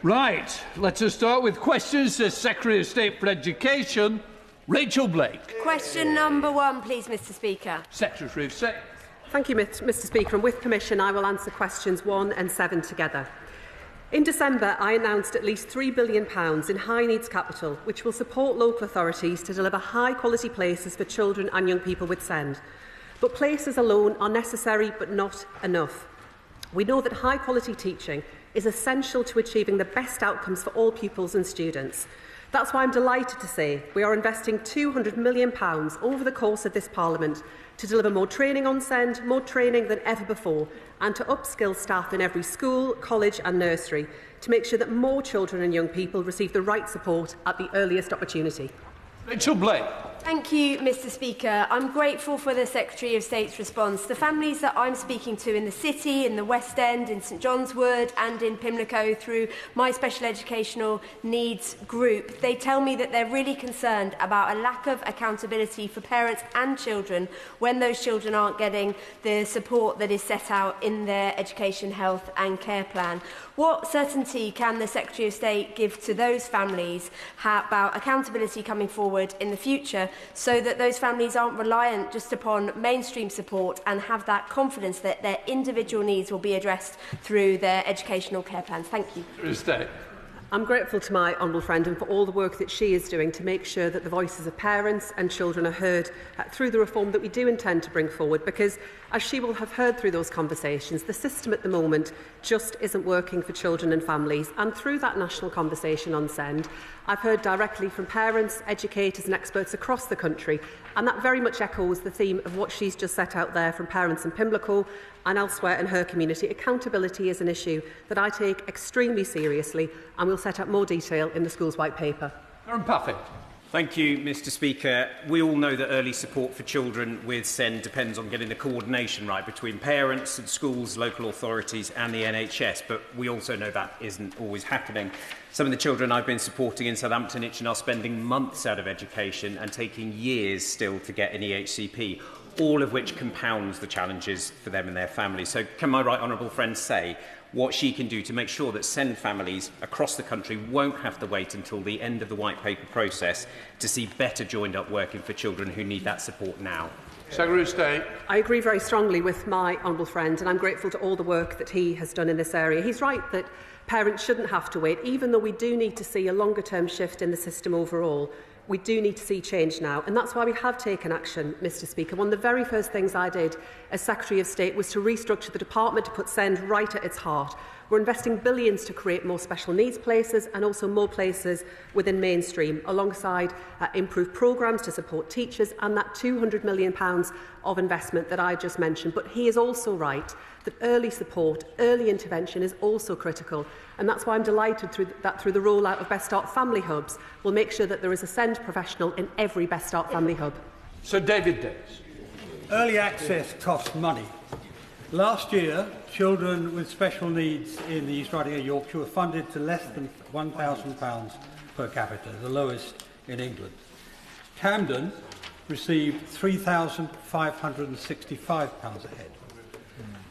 Right, let us start with questions to Secretary of State for Education, Rachel Blake. Question number 1, please, Mr Speaker. Secretary of State. Thank you, Mr Speaker, and with permission I will answer questions 1 and 7 together. In December, I announced at least £3 billion in high needs capital, which will support local authorities to deliver high-quality places for children and young people with SEND. But places alone are necessary but not enough. We know that high-quality teaching is essential to achieving the best outcomes for all pupils and students. That's why I'm delighted to say we are investing £200 million over the course of this Parliament to deliver more training on SEND, more training than ever before, and to upskill staff in every school, college and nursery to make sure that more children and young people receive the right support at the earliest opportunity. Rachel Blake. Thank you, Mr Speaker. I'm grateful for the Secretary of State's response. The families that I'm speaking to in the City, in the West End, in St John's Wood and in Pimlico through my special educational needs group, they tell me that they're really concerned about a lack of accountability for parents and children when those children aren't getting the support that is set out in their education, health and care plan. What certainty can the Secretary of State give to those families about accountability coming forward in the future, so that those families aren't reliant just upon mainstream support and have that confidence that their individual needs will be addressed through their educational care plans? Thank you. I'm grateful to my honourable friend and for all the work that she is doing to make sure that the voices of parents and children are heard through the reform that we do intend to bring forward, because, as she will have heard through those conversations, the system at the moment just isn't working for children and families. And through that national conversation on SEND, I've heard directly from parents, educators and experts across the country, and that very much echoes the theme of what she's just set out there from parents in Pimlico and elsewhere in her community. Accountability is an issue that I take extremely seriously, and we'll set out more detail in the school's white paper. Darren Paffey. Thank you, Mr Speaker. We all know that early support for children with SEND depends on getting the coordination right between parents and schools, local authorities and the NHS, but we also know that isn't always happening. Some of the children I've been supporting in Southampton, Itchen are spending months out of education and taking years still to get an EHCP, all of which compounds the challenges for them and their families. So can my right honourable friend say what she can do to make sure that SEND families across the country won't have to wait until the end of the white paper process to see better joined up working for children who need that support now? Secretary of State. I agree very strongly with my honourable friend, and I'm grateful to all the work that he has done in this area. He's right that parents shouldn't have to wait, even though we do need to see a longer-term shift in the system overall. We do need to see change now, and that's why we have taken action, Mr Speaker. One of the very first things I did as Secretary of State was to restructure the department to put SEND right at its heart. We're investing billions to create more special needs places and also more places within mainstream, alongside improved programmes to support teachers and that £200 million of investment that I just mentioned. But he is also right that early support, early intervention is also critical, and that's why I'm delighted that through the rollout of Best Start Family Hubs, we'll make sure that there is a SEND professional in every Best Start Family Hub. Sir David Davis. Early access costs money. Last year, children with special needs in the East Riding of Yorkshire were funded to less than £1,000 per capita, the lowest in England. Camden received £3,565 a head.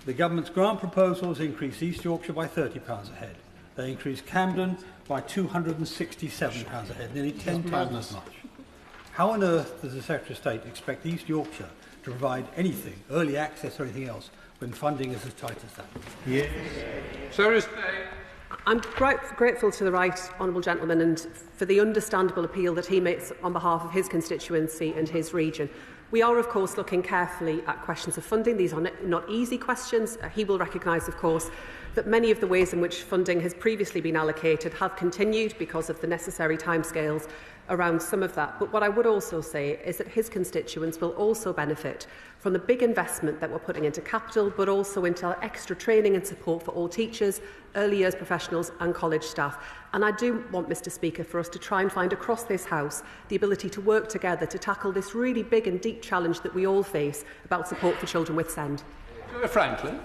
The government's grant proposals increased East Yorkshire by £30 a head. They increased Camden by £267 a head, nearly 10 times as much. How on earth does the Secretary of State expect East Yorkshire to provide anything, early access or anything else, when funding is as tight as that? Yes. Secretary of State. I'm grateful to the right honourable gentleman and for the understandable appeal that he makes on behalf of his constituency and his region. We are, of course, looking carefully at questions of funding. These are not easy questions. He will recognise, of course, that many of the ways in which funding has previously been allocated have continued because of the necessary timescales around some of that. But what I would also say is that his constituents will also benefit from the big investment that we're putting into capital, but also into extra training and support for all teachers, early years professionals and college staff. And I do want, Mr Speaker, for us to try and find across this House the ability to work together to tackle this really big and deep challenge that we all face about support for children with SEND. Zöe Franklin.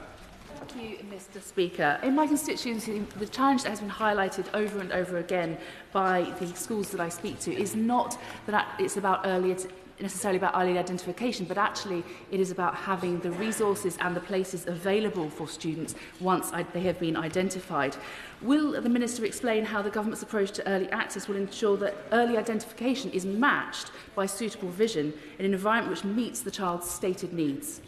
Thank you, Mr Speaker. In my constituency, the challenge that has been highlighted over and over again by the schools that I speak to is not that it's about early necessarily about early identification, but actually it is about having the resources and the places available for students once they have been identified. Will the Minister explain how the Government's approach to early access will ensure that early identification is matched by suitable vision in an environment which meets the child's stated needs?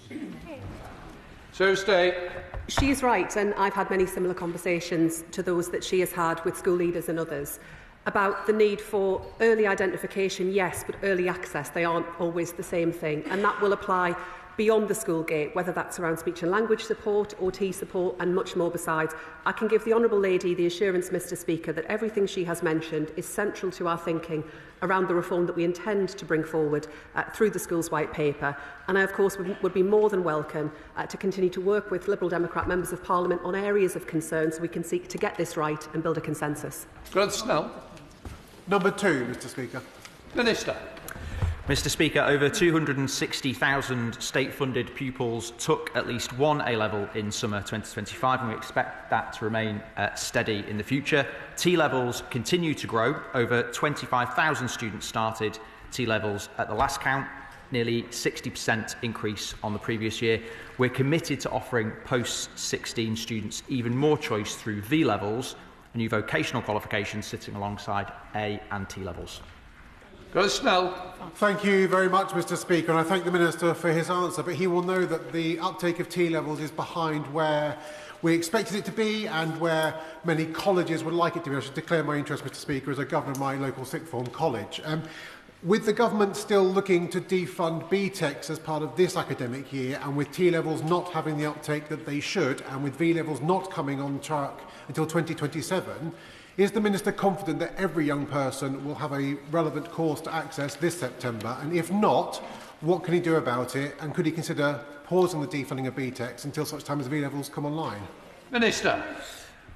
So stay. She is right, and I've had many similar conversations to those that she has had with school leaders and others about the need for early identification, yes, but early access, they aren't always the same thing, and that will apply beyond the school gate, whether that's around speech and language support, OT support and much more besides. I can give the Honourable Lady the assurance, Mr Speaker, that everything she has mentioned is central to our thinking around the reform that we intend to bring forward through the Schools White Paper. And I, of course, would be more than welcome to continue to work with Liberal Democrat members of Parliament on areas of concern so we can seek to get this right and build a consensus. Gareth Snell. Number 2, Mr Speaker. Minister. Mr Speaker, over 260,000 state-funded pupils took at least one A-level in summer 2025, and we expect that to remain steady in the future. T-levels continue to grow. Over 25,000 students started T-levels at the last count, nearly 60% increase on the previous year. We're committed to offering post-16 students even more choice through V-levels, a new vocational qualification sitting alongside A and T-levels. Gareth Snell. Thank you very much, Mr Speaker, and I thank the Minister for his answer, but he will know that the uptake of T-levels is behind where we expected it to be and where many colleges would like it to be. I should declare my interest, Mr Speaker, as a governor of my local sixth form college. With the government still looking to defund BTECs as part of this academic year, and with T-levels not having the uptake that they should, and with V-levels not coming on track until 2027, is the Minister confident that every young person will have a relevant course to access this September? And if not, what can he do about it? And could he consider pausing the defunding of BTECs until such time as V-levels come online? Minister.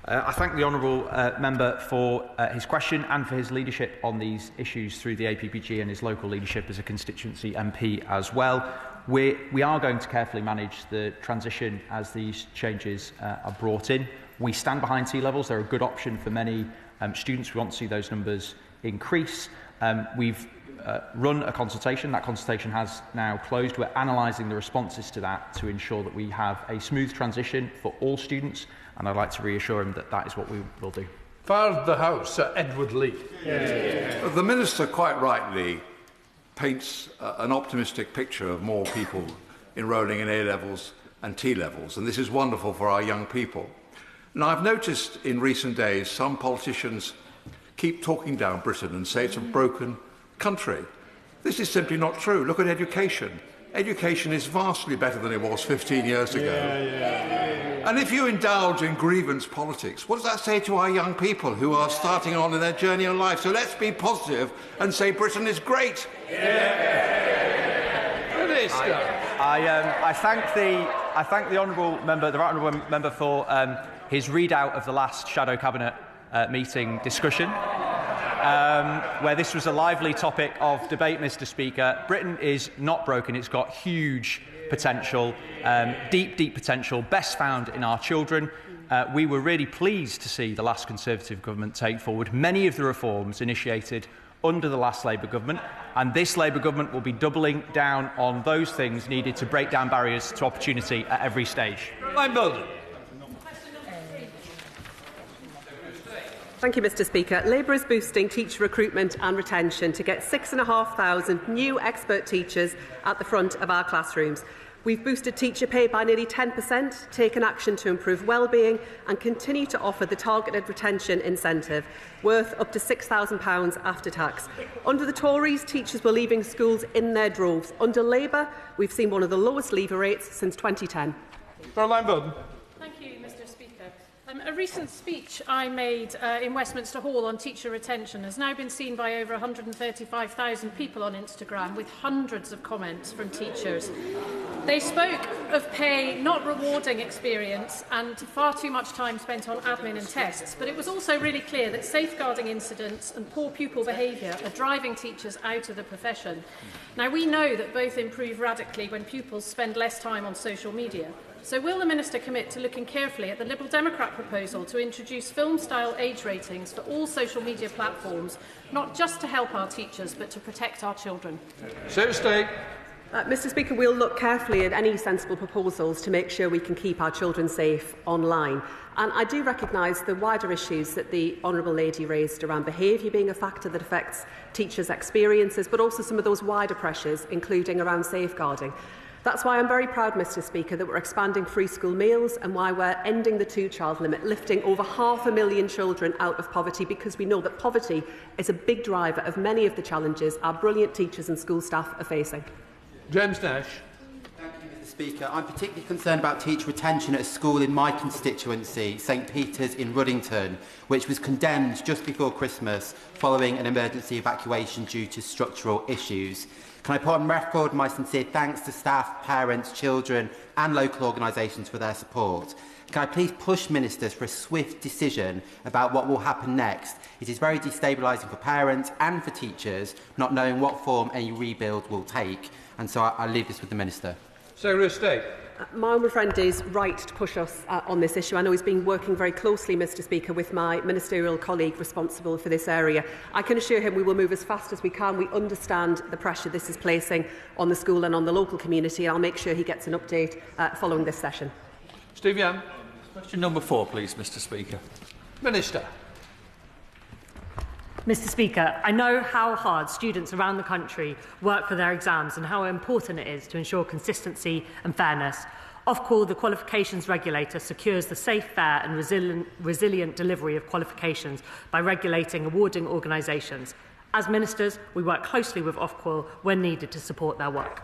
I thank the honourable member for his question and for his leadership on these issues through the APPG and his local leadership as a constituency MP as well. We are going to carefully manage the transition as these changes are brought in. We stand behind T-levels. They're a good option for many students. We want to see those numbers increase. We've run a consultation. That consultation has now closed. We're analysing the responses to that to ensure that we have a smooth transition for all students, and I'd like to reassure him that that is what we will do. Far the House, Edward Leigh. The Minister quite rightly paints an optimistic picture of more people enrolling in A-levels and T-levels, and this is wonderful for our young people. Now, I've noticed in recent days some politicians keep talking down Britain and say it's a broken country. This is simply not true. Look at education. Education is vastly better than it was 15 years ago. And if you indulge in grievance politics, what does that say to our young people who are starting on in their journey of life? So let's be positive and say Britain is great. I thank the honourable member, the right honourable member, for his readout of the last Shadow Cabinet meeting discussion, where this was a lively topic of debate, Mr Speaker. Britain is not broken. It's got huge potential, deep potential, best found in our children. We were really pleased to see the last Conservative government take forward many of the reforms initiated under the last Labour government, and this Labour government will be doubling down on those things needed to break down barriers to opportunity at every stage. Thank you, Mr Speaker. Labour is boosting teacher recruitment and retention to get 6,500 new expert teachers at the front of our classrooms. We've boosted teacher pay by nearly 10%, taken action to improve wellbeing and continue to offer the targeted retention incentive worth up to £6,000 after tax. Under the Tories, teachers were leaving schools in their droves. Under Labour, we've seen one of the lowest leaver rates since 2010. Caroline Bowden. Thank you, Mr Speaker. A recent speech I made in Westminster Hall on teacher retention has now been seen by over 135,000 people on Instagram, with hundreds of comments from teachers. They spoke of pay not rewarding experience and far too much time spent on admin and tests, but it was also really clear that safeguarding incidents and poor pupil behaviour are driving teachers out of the profession. Now, we know that both improve radically when pupils spend less time on social media, So will the Minister commit to looking carefully at the Liberal Democrat proposal to introduce film-style age ratings for all social media platforms, not just to help our teachers, but to protect our children? Zöe Franklin. Mr Speaker, we'll look carefully at any sensible proposals to make sure we can keep our children safe online. And I do recognise the wider issues that the Honourable Lady raised around behaviour being a factor that affects teachers' experiences, but also some of those wider pressures, including around safeguarding. That's why I'm very proud, Mr Speaker, that we're expanding free school meals and why we're ending the two-child limit, lifting over 500,000 children out of poverty, because we know that poverty is a big driver of many of the challenges our brilliant teachers and school staff are facing. James Nash. Thank you, Mr Speaker. I'm particularly concerned about teacher retention at a school in my constituency, St Peter's in Workington, which was condemned just before Christmas following an emergency evacuation due to structural issues. Can I put on record my sincere thanks to staff, parents, children and local organisations for their support? Can I please push ministers for a swift decision about what will happen next? It is very destabilising for parents and for teachers not knowing what form any rebuild will take. And so I leave this with the Minister. Secretary of State. My honourable friend is right to push us on this issue. I know he's been working very closely, Mr Speaker, with my ministerial colleague responsible for this area. I can assure him we will move as fast as we can. We understand the pressure this is placing on the school and on the local community. I'll make sure he gets an update following this session. Steve Young. Question number 4, please, Mr Speaker. Minister. Mr Speaker, I know how hard students around the country work for their exams and how important it is to ensure consistency and fairness. Ofqual, the qualifications regulator, secures the safe, fair and resilient delivery of qualifications by regulating awarding organisations. As ministers, we work closely with Ofqual when needed to support their work.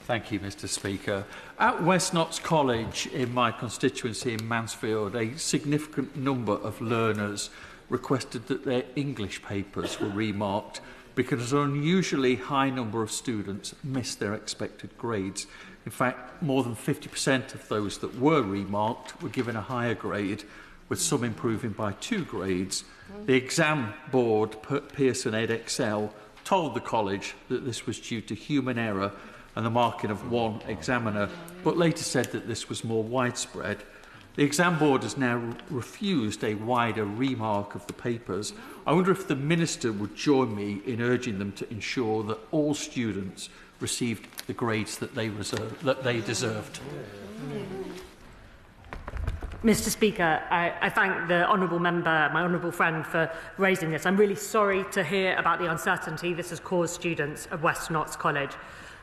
Thank you, Mr Speaker. At West Notts College in my constituency in Mansfield, a significant number of learners requested that their English papers were remarked because an unusually high number of students missed their expected grades. In fact, more than 50% of those that were remarked were given a higher grade, with some improving by 2 grades. The exam board, Pearson EdXL, told the college that this was due to human error and the marking of one examiner, but later said that this was more widespread. The exam board has now refused a wider remark of the papers. I wonder if the Minister would join me in urging them to ensure that all students received the grades that they deserved. Mr Speaker, I thank the honourable member, my honourable friend, for raising this. I'm really sorry to hear about the uncertainty this has caused students of West Notts College.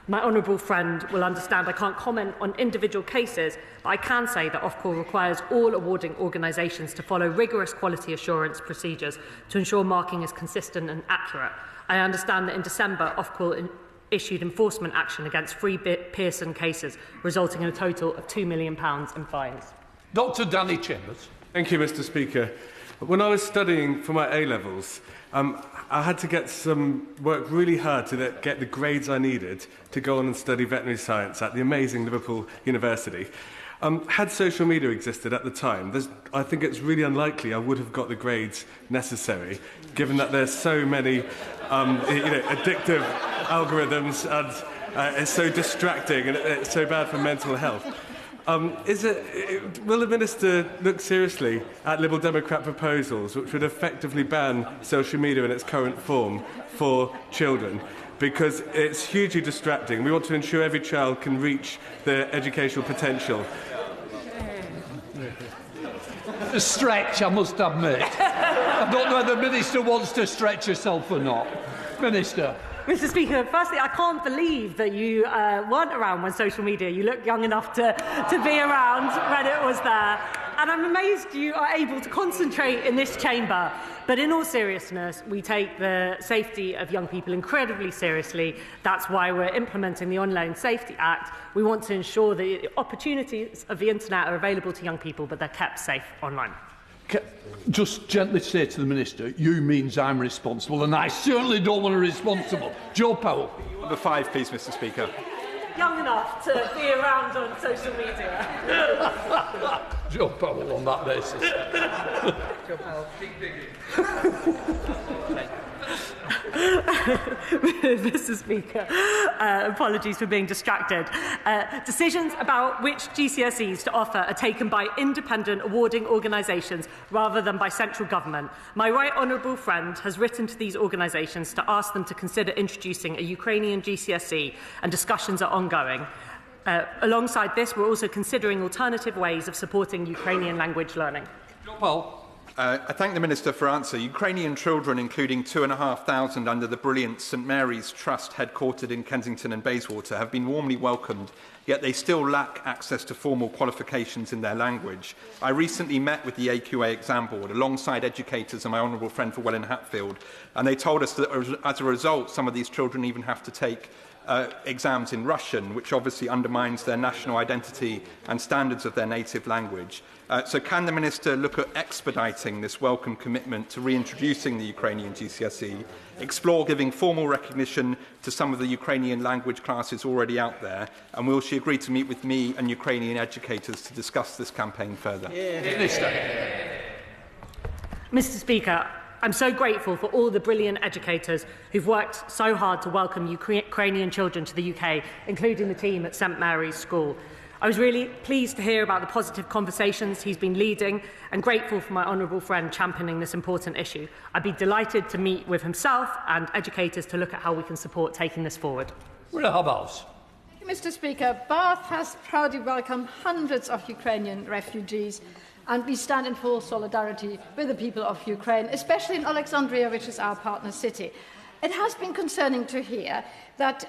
My honourable friend will understand I can't comment on individual cases, but I can say that Ofqual requires all awarding organisations to follow rigorous quality assurance procedures to ensure marking is consistent and accurate. I understand that in December, Ofqual issued enforcement action against 3 Pearson cases, resulting in a total of £2 million in fines. Dr Danny Chambers. Thank you, Mr Speaker. When I was studying for my A-levels, I had to work really hard to get the grades I needed to go on and study veterinary science at the amazing Liverpool University. Had social media existed at the time, I think it's really unlikely I would have got the grades necessary, given that there's so many addictive algorithms and it's so distracting and it's so bad for mental health. Will the Minister look seriously at Liberal Democrat proposals which would effectively ban social media in its current form for children? Because it's hugely distracting. We want to ensure every child can reach their educational potential. A stretch, I must admit. I don't know whether the Minister wants to stretch herself or not. Minister. Mr Speaker, firstly, I can't believe that you weren't around when social media. You look young enough to be around when it was there. And I'm amazed you are able to concentrate in this chamber. But in all seriousness, we take the safety of young people incredibly seriously. That's why we're implementing the Online Safety Act. We want to ensure the opportunities of the internet are available to young people, but they're kept safe online. Just gently say to the Minister, you means I'm responsible, and I certainly don't want to be responsible. Joe Powell. Number 5, please, Mr Speaker. Young enough to be around on social media. Joe Powell on that basis. Mr. Speaker, apologies for being distracted. Decisions about which GCSEs to offer are taken by independent awarding organisations rather than by central government. My right honourable friend has written to these organisations to ask them to consider introducing a Ukrainian GCSE, and discussions are ongoing. Alongside this, we're also considering alternative ways of supporting Ukrainian language learning. I thank the Minister for answer. Ukrainian children, including 2,500 under the brilliant St Mary's Trust headquartered in Kensington and Bayswater, have been warmly welcomed, yet they still lack access to formal qualifications in their language. I recently met with the AQA exam board alongside educators and my honourable friend for Welwyn Hatfield, and they told us that as a result, some of these children even have to take exams in Russian, which obviously undermines their national identity and standards of their native language. So can the Minister look at expediting this welcome commitment to reintroducing the Ukrainian GCSE, explore giving formal recognition to some of the Ukrainian language classes already out there, and will she agree to meet with me and Ukrainian educators to discuss this campaign further? Mr. Speaker, I'm so grateful for all the brilliant educators who've worked so hard to welcome Ukrainian children to the UK, including the team at St Mary's School. I was really pleased to hear about the positive conversations he's been leading and grateful for my honourable friend championing this important issue. I'd be delighted to meet with himself and educators to look at how we can support taking this forward. Mr. Speaker, Bath has proudly welcomed hundreds of Ukrainian refugees, and we stand in full solidarity with the people of Ukraine, especially in Alexandria, which is our partner city. It has been concerning to hear that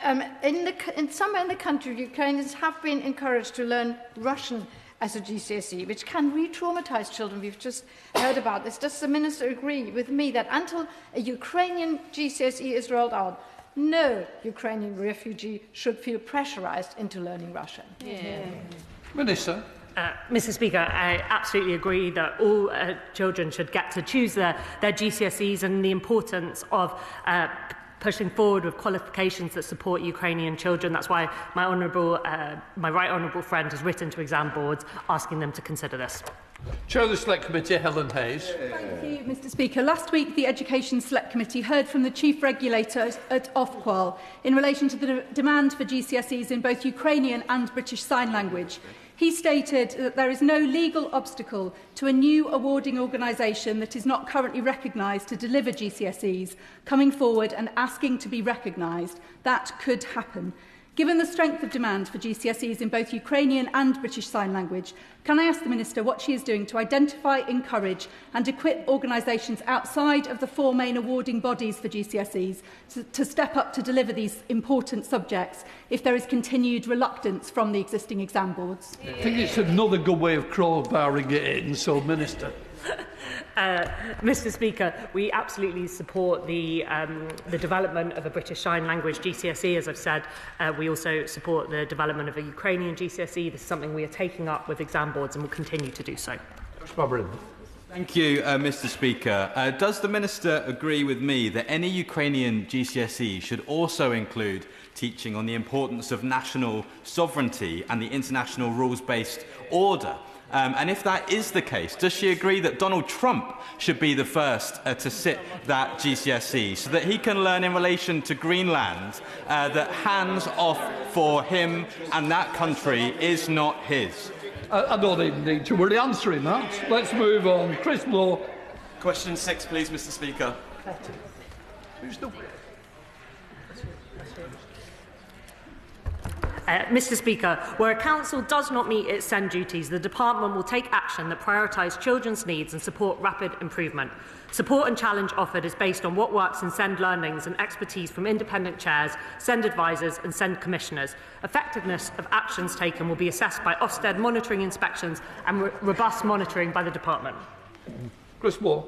somewhere in the country, Ukrainians have been encouraged to learn Russian as a GCSE, which can re-traumatise children. We've just heard about this. Does the Minister agree with me that until a Ukrainian GCSE is rolled out, no Ukrainian refugee should feel pressurised into learning Russian? Minister. Mr. Speaker, I absolutely agree that all children should get to choose their GCSEs, and the importance of pushing forward with qualifications that support Ukrainian children. That's why my right honourable friend has written to exam boards asking them to consider this. Chair of the Select Committee, Helen Hayes. Thank you, Mr. Speaker. Last week, the Education Select Committee heard from the Chief Regulator at Ofqual in relation to the demand for GCSEs in both Ukrainian and British Sign Language. He stated that there is no legal obstacle to a new awarding organisation that is not currently recognised to deliver GCSEs coming forward and asking to be recognised. That could happen. Given the strength of demand for GCSEs in both Ukrainian and British Sign Language, can I ask the Minister what she is doing to identify, encourage and equip organisations outside of the four main awarding bodies for GCSEs to step up to deliver these important subjects if there is continued reluctance from the existing exam boards? I think it's another good way of crowbarring it in, so Minister. Mr. Speaker, we absolutely support the development of a British Sign Language GCSE, as I've said. We also support the development of a Ukrainian GCSE. This is something we are taking up with exam boards and will continue to do so. Thank you, Mr. Speaker. Does the Minister agree with me that any Ukrainian GCSE should also include teaching on the importance of national sovereignty and the international rules-based order? And if that is the case, does she agree that Donald Trump should be the first to sit that GCSE so that he can learn in relation to Greenland that hands off for him and that country is not his? I don't even need to worry answering that. Let's move on. Chris Moore. Question 6, please, Mr. Speaker. Who's the... Mr. Speaker, where a council does not meet its SEND duties, the department will take action that prioritise children's needs and support rapid improvement. Support and challenge offered is based on what works in SEND learnings and expertise from independent chairs, SEND advisors and SEND commissioners. Effectiveness of actions taken will be assessed by Ofsted monitoring inspections and robust monitoring by the department. Chris Moore.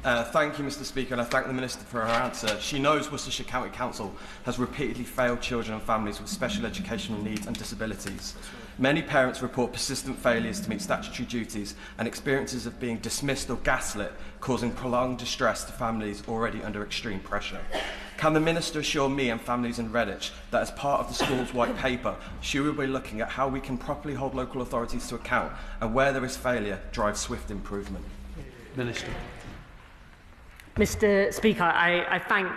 Thank you, Mr. Speaker, and I thank the Minister for her answer. She knows Worcestershire County Council has repeatedly failed children and families with special educational needs and disabilities. Many parents report persistent failures to meet statutory duties and experiences of being dismissed or gaslit, causing prolonged distress to families already under extreme pressure. Can the Minister assure me and families in Redditch that as part of the school's white paper, she will be looking at how we can properly hold local authorities to account and where there is failure, drive swift improvement? Minister. Mr Speaker, I thank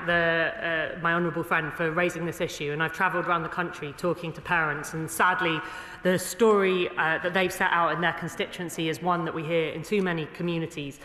my honourable friend for raising this issue, and I've travelled around the country talking to parents, and sadly the story that they've set out in their constituency is one that we hear in too many communities,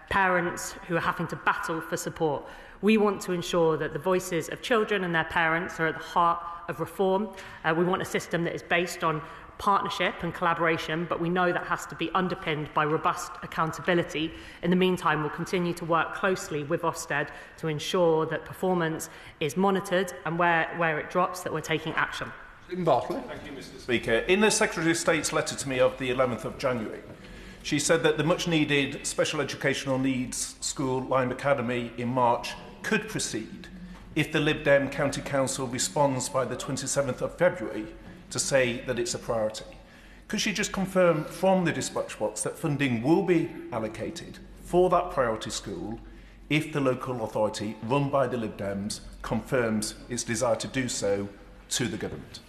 parents who are having to battle for support. We want to ensure that the voices of children and their parents are at the heart of reform. We want a system that is based on partnership and collaboration, but we know that has to be underpinned by robust accountability. In the meantime, we'll continue to work closely with Ofsted to ensure that performance is monitored, and where it drops, that we're taking action. Thank you, Mr Speaker. In the Secretary of State's letter to me of the 11th of January, she said that the much-needed Special Educational Needs School, Lyme Academy, in March could proceed if the Lib Dem County Council responds by the 27th of February to say that it's a priority. Could she just confirm from the dispatch box that funding will be allocated for that priority school if the local authority run by the Lib Dems confirms its desire to do so to the government?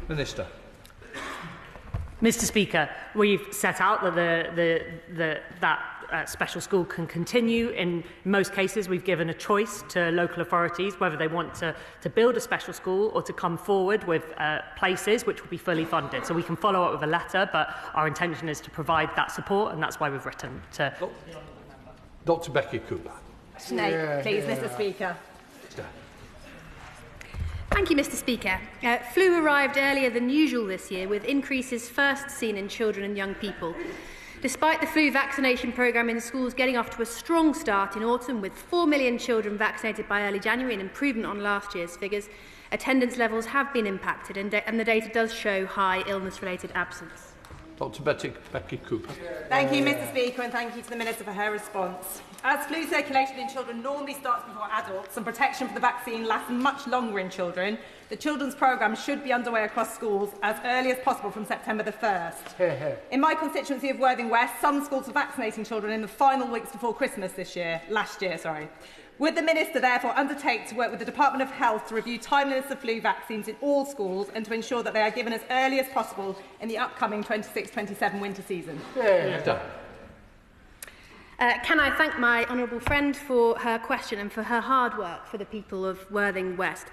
Minister. Mr Speaker, we've set out that that special school can continue. In most cases, we've given a choice to local authorities whether they want to build a special school or to come forward with places which will be fully funded. So we can follow up with a letter, but our intention is to provide that support, and that's why we've written to... Dr Becky Cooper. No, please, Mr Speaker. Thank you, Mr Speaker. Flu arrived earlier than usual this year, with increases first seen in children and young people. Despite the flu vaccination programme in schools getting off to a strong start in autumn, with 4 million children vaccinated by early January, an improvement on last year's figures, attendance levels have been impacted, and the data does show high illness-related absence. Dr Becky Cooper. Thank you, Mr Speaker, and thank you to the Minister for her response. As flu circulation in children normally starts before adults and protection for the vaccine lasts much longer in children, the children's programme should be underway across schools as early as possible from September the 1st. In my constituency of Worthing West, some schools are vaccinating children in the final weeks before Christmas last year. Would the Minister therefore undertake to work with the Department of Health to review timeliness of flu vaccines in all schools and to ensure that they are given as early as possible in the upcoming 26-27 winter season? Can I thank my honourable friend for her question and for her hard work for the people of Worthing West.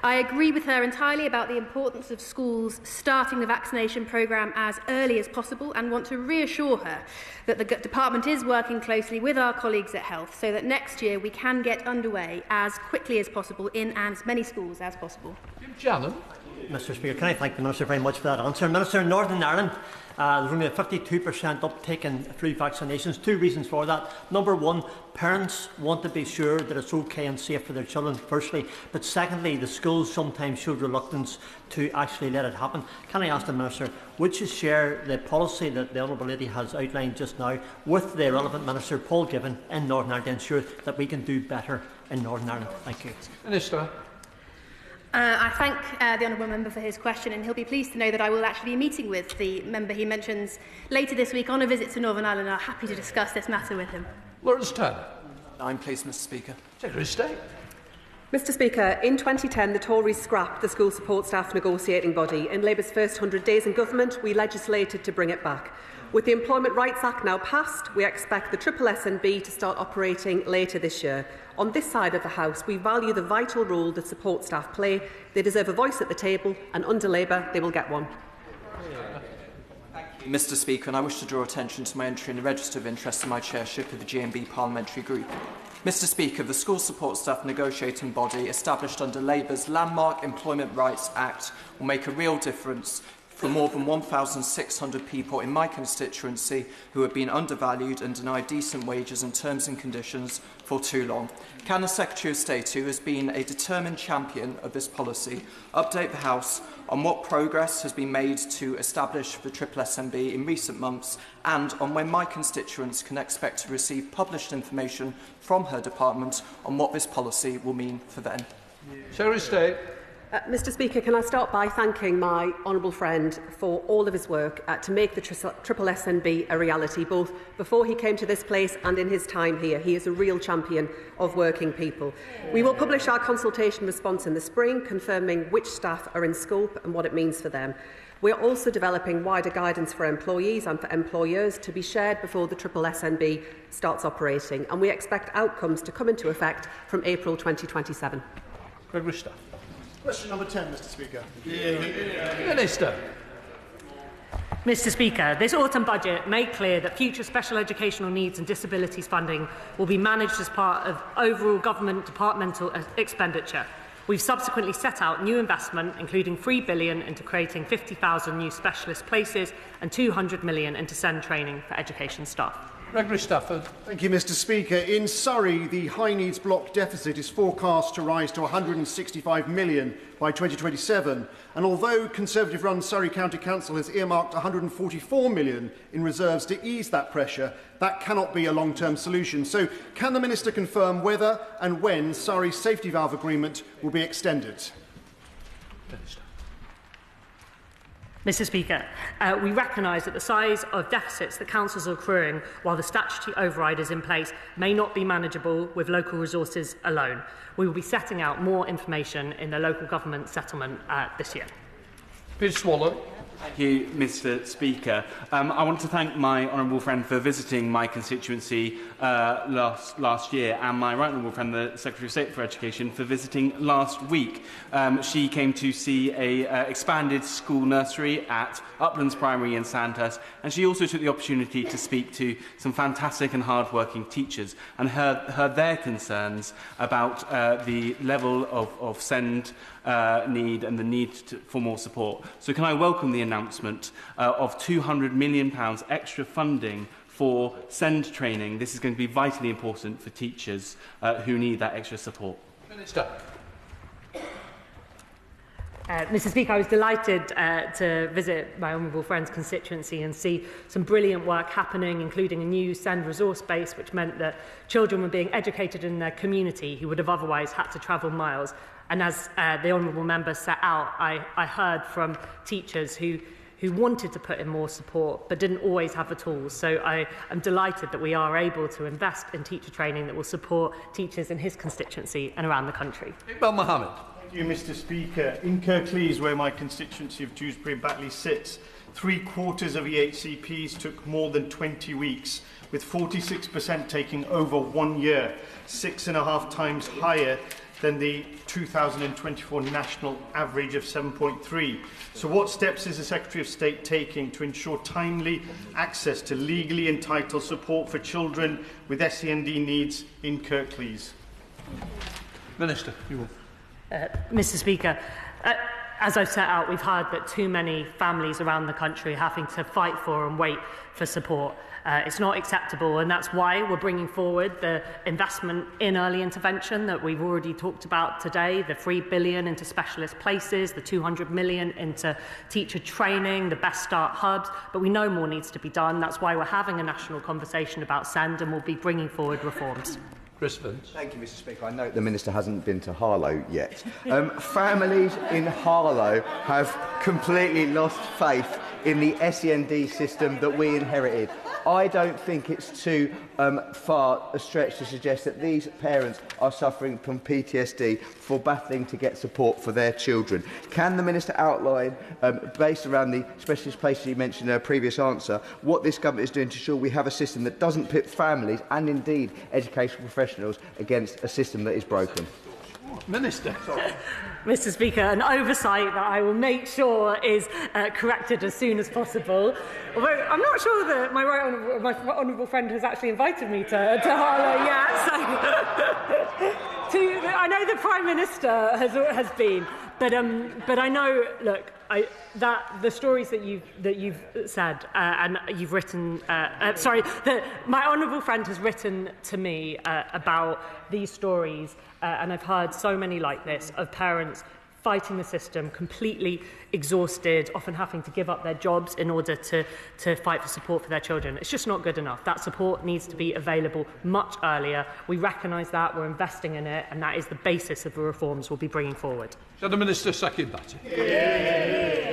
I agree with her entirely about the importance of schools starting the vaccination programme as early as possible, and want to reassure her that the department is working closely with our colleagues at Health so that next year we can get underway as quickly as possible in as many schools as possible. Shannon. Mr Speaker, can I thank the Minister very much for that answer? Minister, in Northern Ireland, there's only a 52% uptake in flu vaccinations. Two reasons for that. Number one, parents want to be sure that it's okay and safe for their children, firstly. But secondly, the schools sometimes showed reluctance to actually let it happen. Can I ask the Minister, would you share the policy that the Honourable Lady has outlined just now with the relevant Minister, Paul Given, in Northern Ireland to ensure that we can do better in Northern Ireland? Thank you. Minister. I thank the honourable member for his question, and he'll be pleased to know that I will actually be meeting with the member he mentions later this week on a visit to Northern Ireland. I'm happy to discuss this matter with him. Lawrence Turner. I'm pleased, Mr Speaker. Secretary of State. Mr Speaker, in 2010 the Tories scrapped the school support staff negotiating body. In Labour's first 100 days in government, we legislated to bring it back. With the Employment Rights Act now passed, we expect the SSNB to start operating later this year. On this side of the House, we value the vital role that support staff play. They deserve a voice at the table, and under Labour, they will get one. Mr Speaker, and I wish to draw attention to my entry in the Register of Interest in my chairship of the GMB Parliamentary Group. Mr Speaker, the School Support Staff negotiating body established under Labour's landmark Employment Rights Act will make a real difference for more than 1,600 people in my constituency who have been undervalued and denied decent wages and terms and conditions for too long. Can the Secretary of State, who has been a determined champion of this policy, update the House on what progress has been made to establish the SSNB in recent months, and on when my constituents can expect to receive published information from her department on what this policy will mean for them? Secretary of State. Mr Speaker, can I start by thanking my honourable friend for all of his work to make the SSNB a reality, both before he came to this place and in his time here. He is a real champion of working people. We will publish our consultation response in the spring, confirming which staff are in scope and what it means for them. We are also developing wider guidance for employees and for employers to be shared before the SNB starts operating, and we expect outcomes to come into effect from April 2027. Question number 10, Mr Speaker. Minister. Mr Speaker, this autumn budget made clear that future special educational needs and disabilities funding will be managed as part of overall government departmental expenditure. We've subsequently set out new investment, including £3 billion into creating 50,000 new specialist places and £200 million into SEND training for education staff. Gregory Stafford. Thank you, Mr Speaker. In Surrey, the high needs block deficit is forecast to rise to £165 million by 2027. And although Conservative-run Surrey County Council has earmarked £144 million in reserves to ease that pressure, that cannot be a long-term solution. So can the Minister confirm whether and when Surrey's safety valve agreement will be extended? Mr Speaker, we recognise that the size of deficits that councils are accruing while the statutory override is in place may not be manageable with local resources alone. We will be setting out more information in the local government settlement this year. Peter Swallow. Thank you, Mr Speaker. I want to thank my honourable friend for visiting my constituency last year, and my right honourable friend, the Secretary of State for Education, for visiting last week. She came to see an expanded school nursery at Uplands Primary in Sandhurst, and she also took the opportunity to speak to some fantastic and hard-working teachers and heard their concerns about the level of SEND need and the need for more support. So can I welcome the announcement of £200 million extra funding for SEND training. This is going to be vitally important for teachers who need that extra support. Minister. Mr Speaker, I was delighted to visit my honourable friend's constituency and see some brilliant work happening, including a new SEND resource base, which meant that children were being educated in their community who would have otherwise had to travel miles. And as the honourable member set out, I heard from teachers who wanted to put in more support but didn't always have the tools. So I am delighted that we are able to invest in teacher training that will support teachers in his constituency and around the country. Iqbal Mohammed. Thank you, Mr Speaker. In Kirklees, where my constituency of Dewsbury and Batley sits, 3/4 of EHCPs took more than 20 weeks, with 46% taking over 1 year, 6.5 times higher than the 2024 national average of 7.3. So what steps is the Secretary of State taking to ensure timely access to legally entitled support for children with SEND needs in Kirklees? Minister, you will. Mr Speaker, as I've set out, we've heard that too many families around the country are having to fight for and wait for support. It's not acceptable, and that's why we're bringing forward the investment in early intervention that we've already talked about today, the £3 billion into specialist places, the £200 million into teacher training, the Best Start hubs, but we know more needs to be done. That's why we're having a national conversation about SEND, and we'll be bringing forward reforms. Thank you, Mr Speaker. I note the Minister hasn't been to Harlow yet. Families in Harlow have completely lost faith in the SEND system that we inherited. I don't think it's too far a stretch to suggest that these parents are suffering from PTSD for battling to get support for their children. Can the Minister outline, based around the specialist places you mentioned in a previous answer, what this government is doing to ensure we have a system that doesn't pit families and indeed educational professionals against a system that is broken? Minister. Mr Speaker, an oversight that I will make sure is corrected as soon as possible. Although I'm not sure that my honourable friend has actually invited me to Harlow yet. So, I know the Prime Minister has been, but I know. Look, that the stories that you've said and you've written. That my honourable friend has written to me about these stories, and I've heard so many like this of parents fighting the system, completely exhausted, often having to give up their jobs in order to fight for support for their children. It's just not good enough. That support needs to be available much earlier. We recognise that, we're investing in it, and that is the basis of the reforms we'll be bringing forward. Shall the Minister second that?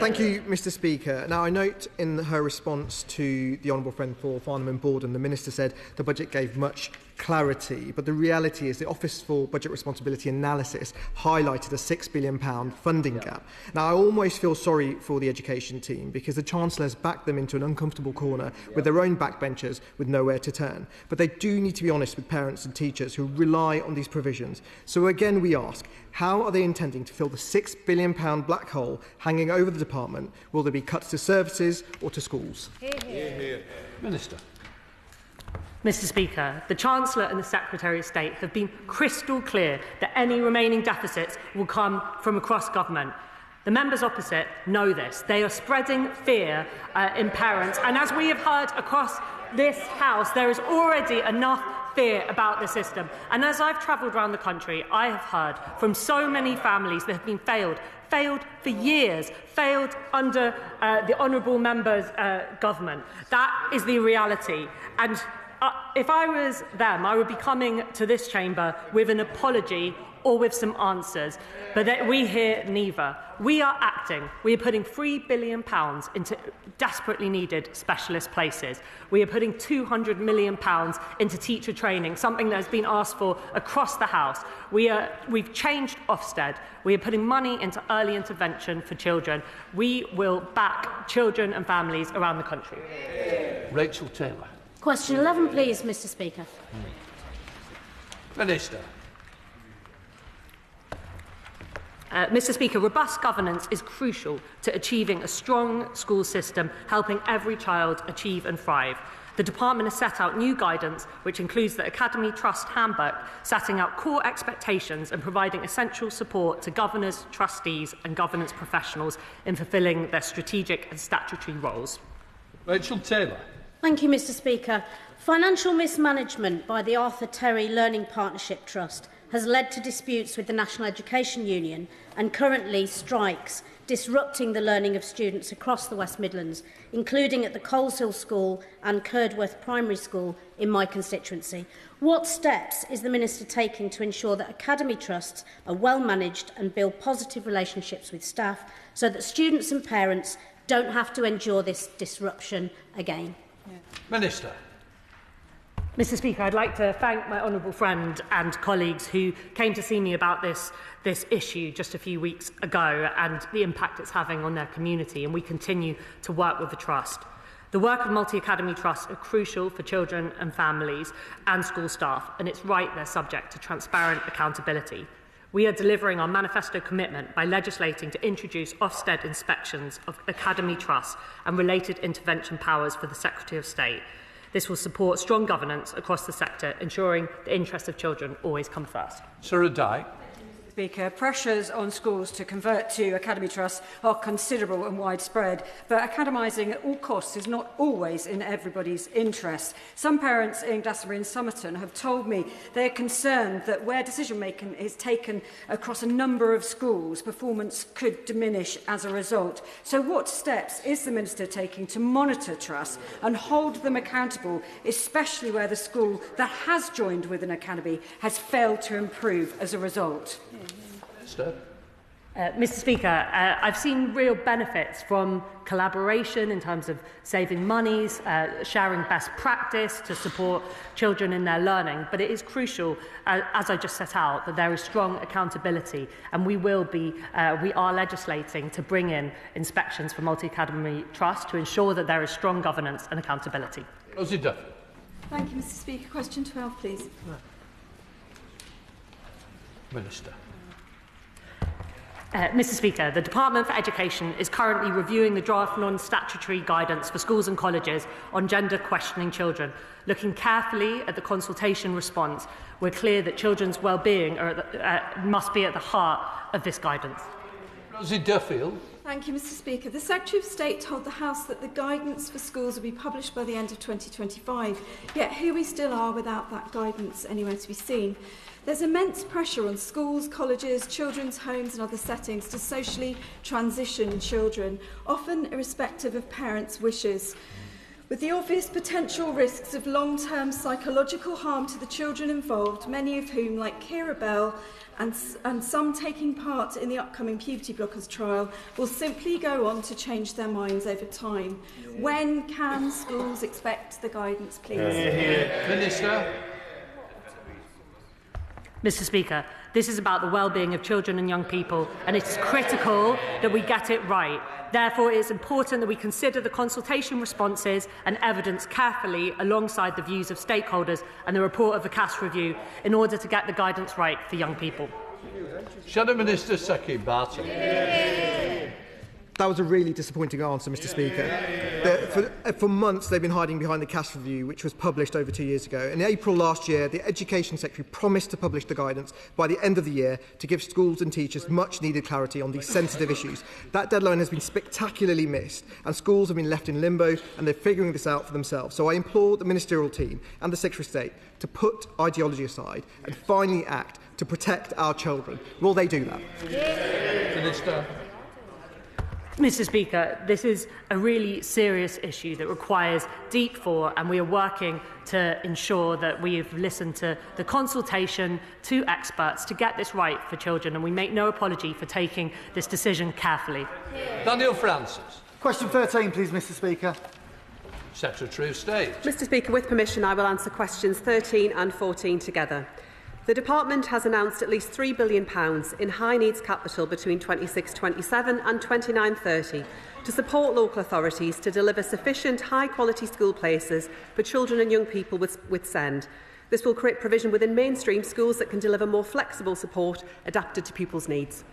Thank you, Mr Speaker. Now, I note in her response to the Honourable Friend for Farnham and Borden, the Minister said the budget gave much clarity, but the reality is the Office for Budget Responsibility Analysis highlighted a £6 billion funding gap. Now, I almost feel sorry for the education team because the Chancellor has backed them into an uncomfortable corner with their own backbenchers with nowhere to turn. But they do need to be honest with parents and teachers who rely on these provisions. So again, we ask, how are they intending to fill the £6 billion black hole hanging over the department? Will there be cuts to services or to schools? Minister. Mr Speaker, the Chancellor and the Secretary of State have been crystal clear that any remaining deficits will come from across government. The members opposite know this. They are spreading fear in parents, and as we have heard across this House, there is already enough fear about the system. And as I've travelled around the country, I have heard from so many families that have been failed for years, failed under the honourable member's government. That is the reality. And if I was them, I would be coming to this chamber with an apology or with some answers. But that we hear neither. We are acting. We are putting £3 billion into desperately needed specialist places. We are putting £200 million into teacher training, something that has been asked for across the House. We've changed Ofsted. We are putting money into early intervention for children. We will back children and families around the country. Rachel Taylor. Question 11, please, Mr Speaker. Minister. Mr Speaker, robust governance is crucial to achieving a strong school system, helping every child achieve and thrive. The Department has set out new guidance, which includes the Academy Trust Handbook, setting out core expectations and providing essential support to governors, trustees and governance professionals in fulfilling their strategic and statutory roles. Rachel Taylor. Thank you, Mr Speaker. Financial mismanagement by the Arthur Terry Learning Partnership Trust has led to disputes with the National Education Union and currently strikes, disrupting the learning of students across the West Midlands, including at the Coleshill School and Curdworth Primary School in my constituency. What steps is the Minister taking to ensure that academy trusts are well managed and build positive relationships with staff so that students and parents don't have to endure this disruption again? Minister. Mr Speaker, I'd like to thank my honourable friend and colleagues who came to see me about this issue just a few weeks ago and the impact it's having on their community, and we continue to work with the Trust. The work of multi-academy trusts are crucial for children and families and school staff, and it's right they're subject to transparent accountability. We are delivering our manifesto commitment by legislating to introduce Ofsted inspections of academy trusts and related intervention powers for the Secretary of State. This will support strong governance across the sector, ensuring the interests of children always come first. Sarah Dyke. Speaker, pressures on schools to convert to academy trusts are considerable and widespread, but academising at all costs is not always in everybody's interest. Some parents in Glastonbury and Somerton have told me they are concerned that where decision-making is taken across a number of schools, performance could diminish as a result. So what steps is the Minister taking to monitor trusts and hold them accountable, especially where the school that has joined with an academy has failed to improve as a result? Mr Speaker, I've seen real benefits from collaboration in terms of saving monies, sharing best practice to support children in their learning, but it is crucial, as I just set out, that there is strong accountability, and we are legislating to bring in inspections for multi-academy trusts to ensure that there is strong governance and accountability. Rosie Duffy. Thank you, Mr Speaker. Question 12, please. Minister. Mr Speaker, the Department for Education is currently reviewing the draft non-statutory guidance for schools and colleges on gender questioning children. Looking carefully at the consultation response, we're clear that children's well-being must be at the heart of this guidance. Rosie Duffield. Thank you, Mr Speaker. The Secretary of State told the House that the guidance for schools will be published by the end of 2025, yet here we still are without that guidance anywhere to be seen. There's immense pressure on schools, colleges, children's homes and other settings to socially transition children, often irrespective of parents' wishes. With the obvious potential risks of long-term psychological harm to the children involved, many of whom, like Kira Bell, and some taking part in the upcoming puberty blockers trial, will simply go on to change their minds over time. When can schools expect the guidance, please? Minister. Mr. Speaker, this is about the well-being of children and young people, and it's critical that we get it right. Therefore, it is important that we consider the consultation responses and evidence carefully alongside the views of stakeholders and the report of the CAS review in order to get the guidance right for young people. Shadow Minister Seki Barton. That was a really disappointing answer, Mr. Speaker. For months, they've been hiding behind the CAS review, which was published over 2 years ago. In April last year, the Education Secretary promised to publish the guidance by the end of the year to give schools and teachers much-needed clarity on these sensitive issues. That deadline has been spectacularly missed, and schools have been left in limbo, and they're figuring this out for themselves. So I implore the ministerial team and the Secretary of State to put ideology aside and finally act to protect our children. Will they do that? Minister. Mr. Speaker, this is a really serious issue that requires deep thought, and we are working to ensure that we've listened to the consultation to experts to get this right for children, and we make no apology for taking this decision carefully. Daniel Francis. Question 13, please, Mr. Speaker. Secretary of State. Mr. Speaker, with permission, I will answer questions 13 and 14 together. The Department has announced at least £3 billion in high-needs capital between 26-27 and 29-30 to support local authorities to deliver sufficient high-quality school places for children and young people with SEND. This will create provision within mainstream schools that can deliver more flexible support adapted to pupils' needs.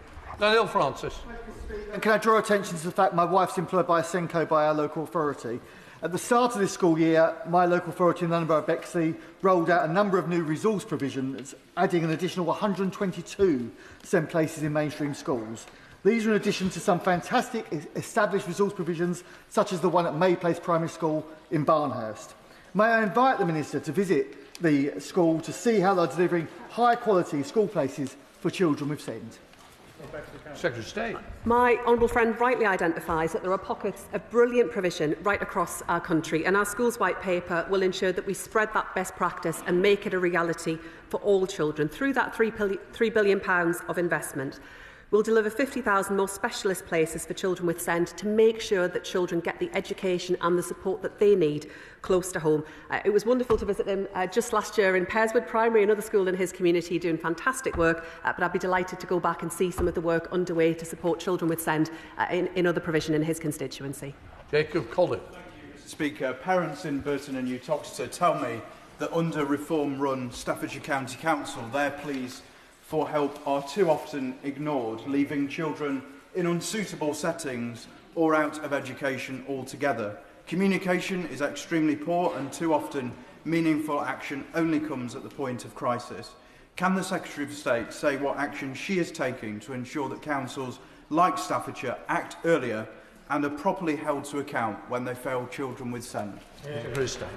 Daniel Francis. And can I draw attention to the fact my wife's employed by a SENCO by our local authority? At the start of this school year, my local authority in London Borough of Bexley rolled out a number of new resource provisions, adding an additional 122 SEND places in mainstream schools. These are in addition to some fantastic established resource provisions, such as the one at May Place Primary School in Barnhurst. May I invite the Minister to visit the school to see how they're delivering high-quality school places for children with SEND? Secretary of State. My honourable friend rightly identifies that there are pockets of brilliant provision right across our country, and our Schools White Paper will ensure that we spread that best practice and make it a reality for all children through that £3 billion of investment. We'll deliver 50,000 more specialist places for children with SEND to make sure that children get the education and the support that they need close to home. It was wonderful to visit him just last year in Pearswood Primary, another school in his community doing fantastic work, but I'd be delighted to go back and see some of the work underway to support children with SEND in other provision in his constituency. Jacob Collins. Speaker, parents in Burton and Uttoxeter tell me that under reform-run Staffordshire County Council, their pleas for help are too often ignored, leaving children in unsuitable settings or out of education altogether. Communication is extremely poor, and too often meaningful action only comes at the point of crisis. Can the Secretary of State say what action she is taking to ensure that councils like Staffordshire act earlier and are properly held to account when they fail children with SEND? Secretary of State.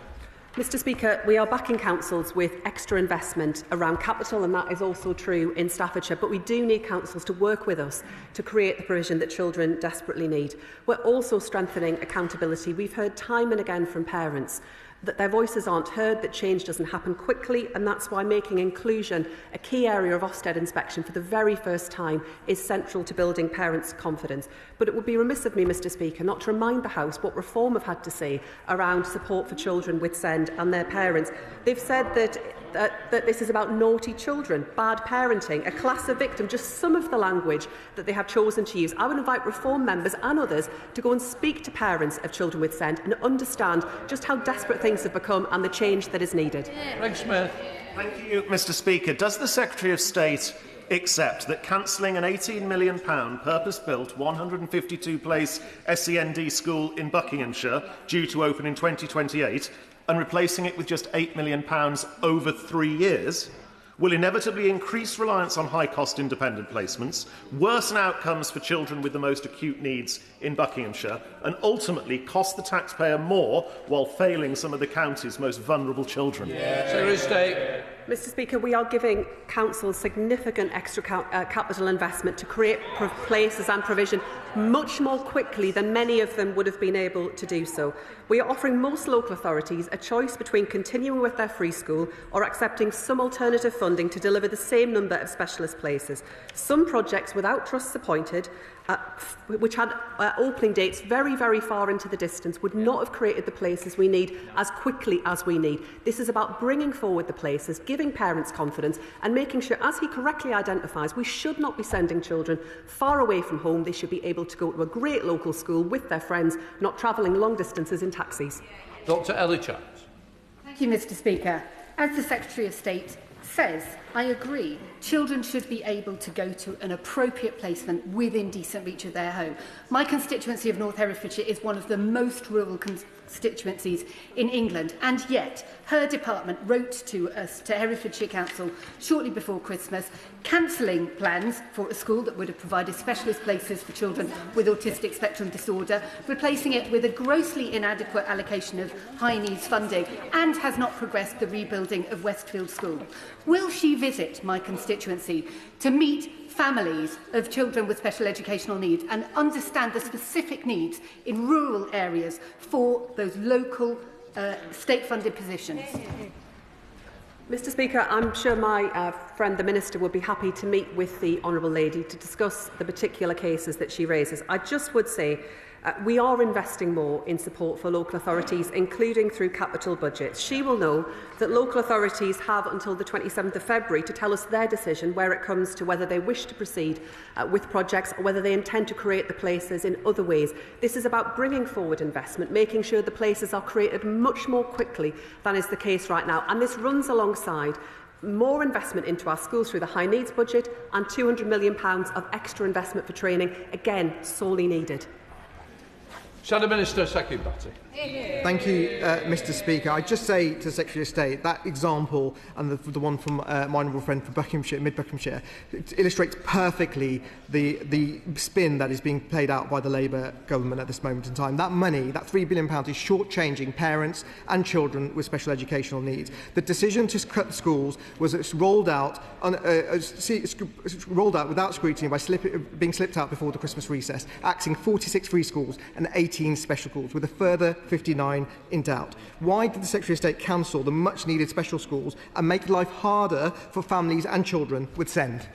Mr. Speaker, we are backing councils with extra investment around capital, and that is also true in Staffordshire, but we do need councils to work with us to create the provision that children desperately need. We're also strengthening accountability. We've heard time and again from parents that their voices aren't heard, that change doesn't happen quickly, and that's why making inclusion a key area of Ofsted inspection for the very first time is central to building parents' confidence. But it would be remiss of me, Mr. Speaker, not to remind the House what Reform have had to say around support for children with SEND and their parents. They've said that this is about naughty children, bad parenting, a class of victim, just some of the language that they have chosen to use. I would invite Reform members and others to go and speak to parents of children with SEND and understand just how desperate things have become and the change that is needed. Greg Smith. Thank you, Mr. Speaker. Does the Secretary of State accept that cancelling an £18 million purpose-built 152-place SEND school in Buckinghamshire, due to open in 2028, and replacing it with just £8 million over 3 years, will inevitably increase reliance on high-cost independent placements, worsen outcomes for children with the most acute needs in Buckinghamshire, and ultimately cost the taxpayer more while failing some of the county's most vulnerable children? Secretary of State. Mr. Speaker, we are giving councils significant extra capital investment to create places and provision much more quickly than many of them would have been able to do so. We are offering most local authorities a choice between continuing with their free school or accepting some alternative funding to deliver the same number of specialist places. Some projects without trusts appointed which had opening dates very, very far into the distance, would not have created the places we need as quickly as we need. This is about bringing forward the places, giving parents confidence and making sure, as he correctly identifies, we should not be sending children far away from home. They should be able to go to a great local school with their friends, not travelling long distances in taxis. Dr Ellicott. Thank you, Mr Speaker. As the Secretary of State says, I agree. Children should be able to go to an appropriate placement within decent reach of their home. My constituency of North Herefordshire is one of the most rural constituencies in England, and yet her department wrote to us, to Herefordshire Council, shortly before Christmas, cancelling plans for a school that would have provided specialist places for children with autistic spectrum disorder, replacing it with a grossly inadequate allocation of high needs funding, and has not progressed the rebuilding of Westfield School. Will she visit my constituency to meet families of children with special educational needs and understand the specific needs in rural areas for those local state-funded positions? Mr Speaker, I'm sure my friend the Minister would be happy to meet with the Honourable Lady to discuss the particular cases that she raises. I just would say we are investing more in support for local authorities, including through capital budgets. She will know that local authorities have until the 27th of February to tell us their decision where it comes to whether they wish to proceed with projects or whether they intend to create the places in other ways. This is about bringing forward investment, making sure the places are created much more quickly than is the case right now. And this runs alongside more investment into our schools through the high needs budget and £200 million of extra investment for training, again, sorely needed. Shadow Minister Secretary Batty. Thank you, Mr Speaker. I just say to the Secretary of State that example and the one from my honourable friend from Buckinghamshire, mid-Buckinghamshire, illustrates perfectly the spin that is being played out by the Labour government at this moment in time. That money, that £3 billion, is short-changing parents and children with special educational needs. The decision to cut schools was rolled out without scrutiny by being slipped out before the Christmas recess, axing 46 free schools and 18 special schools, with a further 59 in doubt. Why did the Secretary of State cancel the much-needed special schools and make life harder for families and children with SEND?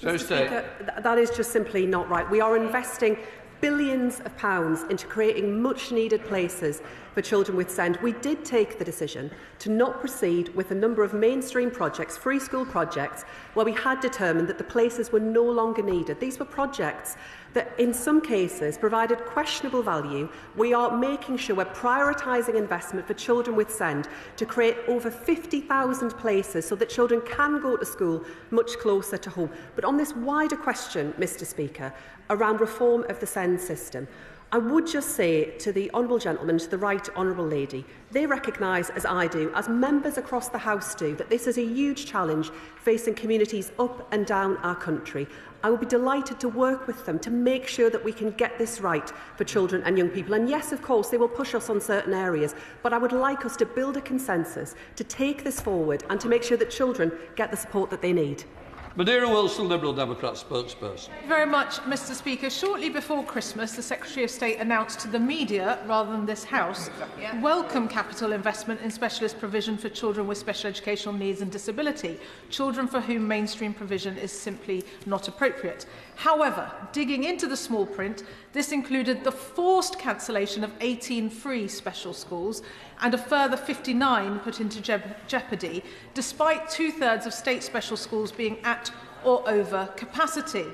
Mr Speaker, that is just simply not right. We are investing billions of pounds into creating much-needed places for children with SEND. We did take the decision to not proceed with a number of mainstream projects, free school projects, where we had determined that the places were no longer needed. These were projects that in some cases provided questionable value. We are making sure we're prioritising investment for children with SEND to create over 50,000 places so that children can go to school much closer to home. But on this wider question, Mr Speaker, around reform of the SEND system, I would just say to the honourable gentleman, to the right honourable lady, they recognise, as I do, as members across the House do, that this is a huge challenge facing communities up and down our country. I will be delighted to work with them to make sure that we can get this right for children and young people. And yes, of course, they will push us on certain areas, but I would like us to build a consensus, to take this forward and to make sure that children get the support that they need. Madeira Wilson, Liberal Democrat spokesperson. Thank you very much, Mr Speaker. Shortly before Christmas, the Secretary of State announced to the media, rather than this House, welcome capital investment in specialist provision for children with special educational needs and disability, children for whom mainstream provision is simply not appropriate. However, digging into the small print, this included the forced cancellation of 18 free special schools and a further 59 put into jeopardy, despite two-thirds of state special schools being at or over capacity.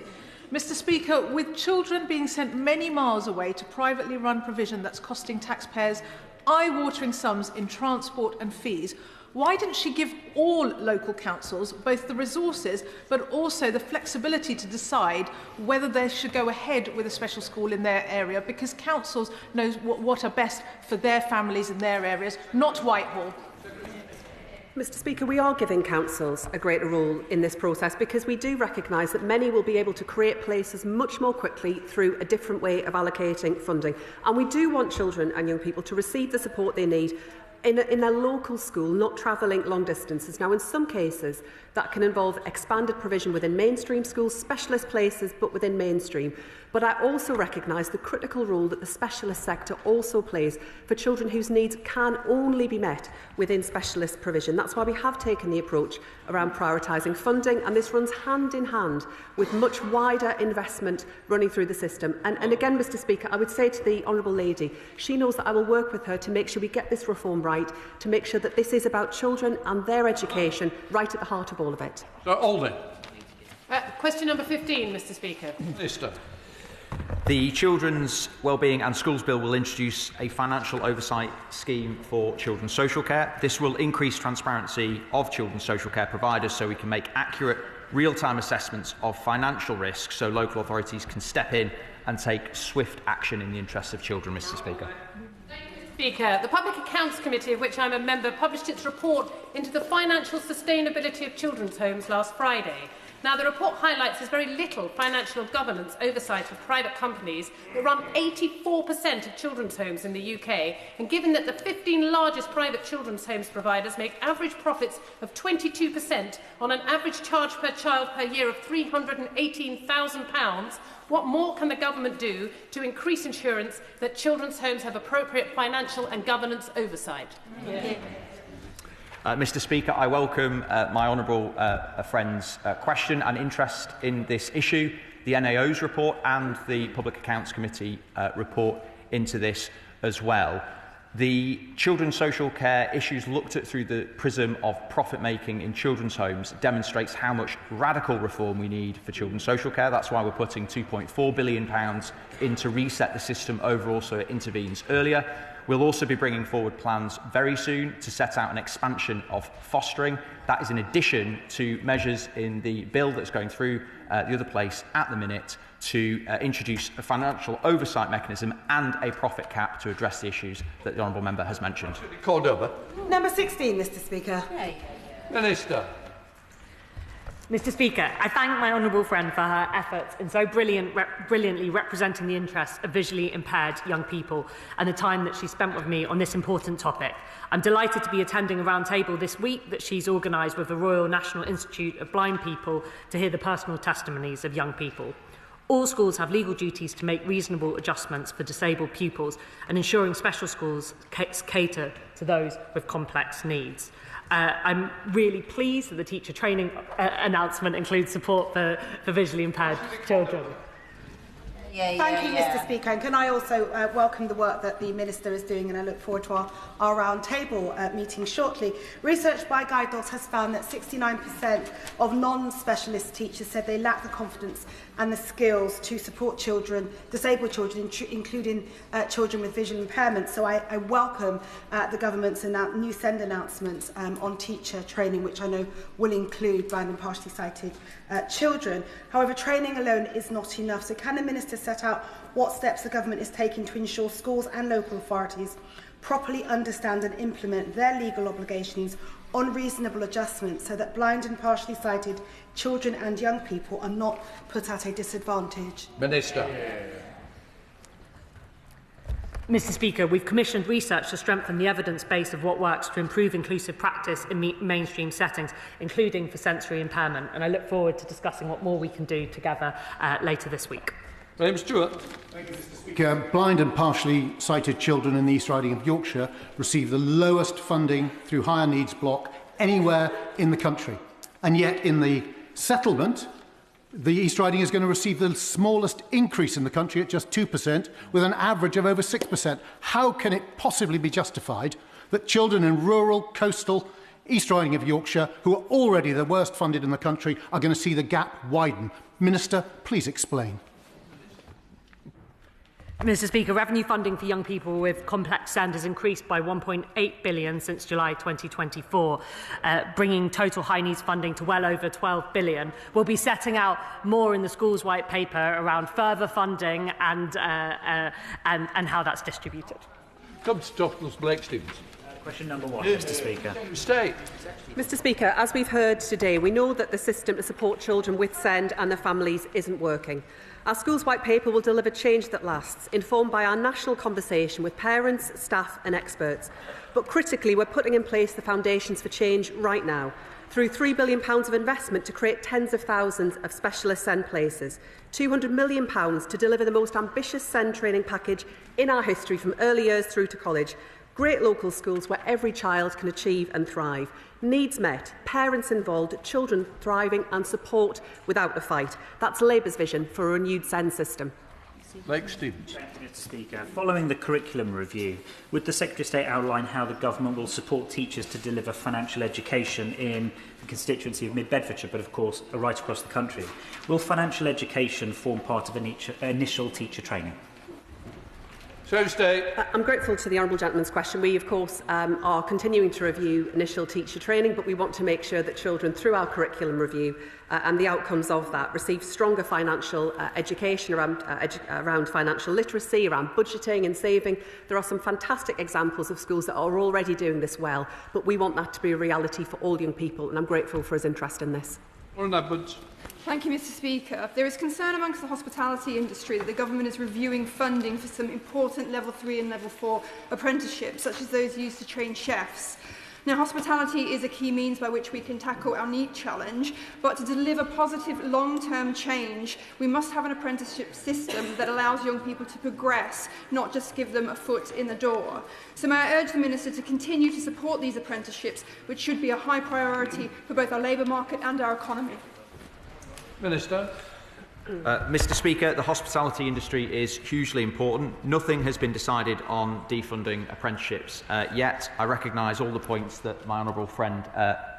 Mr Speaker, with children being sent many miles away to privately run provision that's costing taxpayers eye-watering sums in transport and fees, why didn't she give all local councils both the resources but also the flexibility to decide whether they should go ahead with a special school in their area? Because councils know what are best for their families in their areas, not Whitehall. Mr Speaker, we are giving councils a greater role in this process because we do recognise that many will be able to create places much more quickly through a different way of allocating funding. And we do want children and young people to receive the support they need in a local school, not travelling long distances. Now, in some cases, that can involve expanded provision within mainstream schools, specialist places, but within mainstream. But I also recognise the critical role that the specialist sector also plays for children whose needs can only be met within specialist provision. That's why we have taken the approach around prioritising funding, and this runs hand in hand with much wider investment running through the system. And again, Mr Speaker, I would say to the Honourable Lady, she knows that I will work with her to make sure we get this reform right, to make sure that this is about children and their education right at the heart of all of it. Sir Alden. Question number 15, Mr Speaker. Minister. The Children's Wellbeing and Schools Bill will introduce a financial oversight scheme for children's social care. This will increase transparency of children's social care providers so we can make accurate, real-time assessments of financial risks so local authorities can step in and take swift action in the interests of children, Mr Speaker. Speaker, the Public Accounts Committee, of which I am a member, published its report into the financial sustainability of children's homes last Friday. Now, the report highlights there's very little financial governance oversight of private companies that run 84% of children's homes in the UK, and given that the 15 largest private children's homes providers make average profits of 22% on an average charge per child per year of £318,000, what more can the government do to increase assurance that children's homes have appropriate financial and governance oversight? Yeah. Mr Speaker, I welcome my honourable friend's question and interest in this issue. The NAO's report and the Public Accounts Committee report into this as well. The children's social care issues looked at through the prism of profit-making in children's homes demonstrates how much radical reform we need for children's social care. That's why we're putting £2.4 billion in to reset the system overall so it intervenes earlier. We'll also be bringing forward plans very soon to set out an expansion of fostering. That is in addition to measures in the bill that's going through the other place at the minute to introduce a financial oversight mechanism and a profit cap to address the issues that the honourable member has mentioned. Called over. Number 16, Mr Speaker. Minister. Mr Speaker, I thank my honourable friend for her efforts in so brilliantly representing the interests of visually impaired young people and the time that she spent with me on this important topic. I'm delighted to be attending a roundtable this week that she's organised with the Royal National Institute of Blind People to hear the personal testimonies of young people. All schools have legal duties to make reasonable adjustments for disabled pupils and ensuring special schools cater to those with complex needs. I'm really pleased that the teacher training announcement includes support for visually impaired children. Thank you, Mr Speaker. And can I also welcome the work that the Minister is doing, and I look forward to our round table meeting shortly. Research by Guide Dogs has found that 69% of non-specialist teachers said they lack the confidence and the skills to support children, disabled children, including children with visual impairment. So I welcome the government's new SEND announcements on teacher training, which I know will include blind and partially sighted children. However, training alone is not enough. So can the Minister set out what steps the government is taking to ensure schools and local authorities properly understand and implement their legal obligations on reasonable adjustments so that blind and partially sighted children and young people are not put at a disadvantage? Minister. Mr Speaker, we've commissioned research to strengthen the evidence base of what works to improve inclusive practice in mainstream settings, including for sensory impairment, and I look forward to discussing what more we can do together later this week. William Stewart. Thank you, Mr Speaker. Blind and partially sighted children in the East Riding of Yorkshire receive the lowest funding through higher needs block anywhere in the country. And yet in the settlement, the East Riding is going to receive the smallest increase in the country at just 2%, with an average of over 6%. How can it possibly be justified that children in rural, coastal East Riding of Yorkshire, who are already the worst funded in the country, are going to see the gap widen? Minister, please explain. Mr Speaker, revenue funding for young people with complex SEND has increased by £1.8 billion since July 2024, bringing total high needs funding to well over £12 billion. We'll be setting out more in the Schools White Paper around further funding and how that's distributed. Come to Topless Blake Stevens. Question number 1, Mr Speaker. State. Mr Speaker, as we've heard today, we know that the system to support children with SEND and their families isn't working. Our Schools White Paper will deliver change that lasts, informed by our national conversation with parents, staff and experts. But critically, we're putting in place the foundations for change right now, through £3 billion of investment to create tens of thousands of specialist SEND places, £200 million to deliver the most ambitious SEND training package in our history from early years through to college, great local schools where every child can achieve and thrive, needs met, parents involved, children thriving and support without a fight. That's Labour's vision for a renewed SEND system. Lake Stevens. Thank you, Mr Speaker. Following the curriculum review, would the Secretary of State outline how the Government will support teachers to deliver financial education in the constituency of Mid-Bedfordshire, but of course right across the country? Will financial education form part of initial teacher training? I'm grateful to the Honourable Gentleman's question. We, of course, are continuing to review initial teacher training, but we want to make sure that children, through our curriculum review and the outcomes of that, receive stronger financial education around financial literacy, around budgeting and saving. There are some fantastic examples of schools that are already doing this well, but we want that to be a reality for all young people, and I'm grateful for his interest in this. Thank you, Mr Speaker. There is concern amongst the hospitality industry that the Government is reviewing funding for some important Level 3 and Level 4 apprenticeships, such as those used to train chefs. Now, hospitality is a key means by which we can tackle our need challenge, but to deliver positive long-term change, we must have an apprenticeship system that allows young people to progress, not just give them a foot in the door. So may I urge the Minister to continue to support these apprenticeships, which should be a high priority for both our labour market and our economy. Minister. Mr Speaker, the hospitality industry is hugely important. Nothing has been decided on defunding apprenticeships yet. I recognise all the points that my honourable friend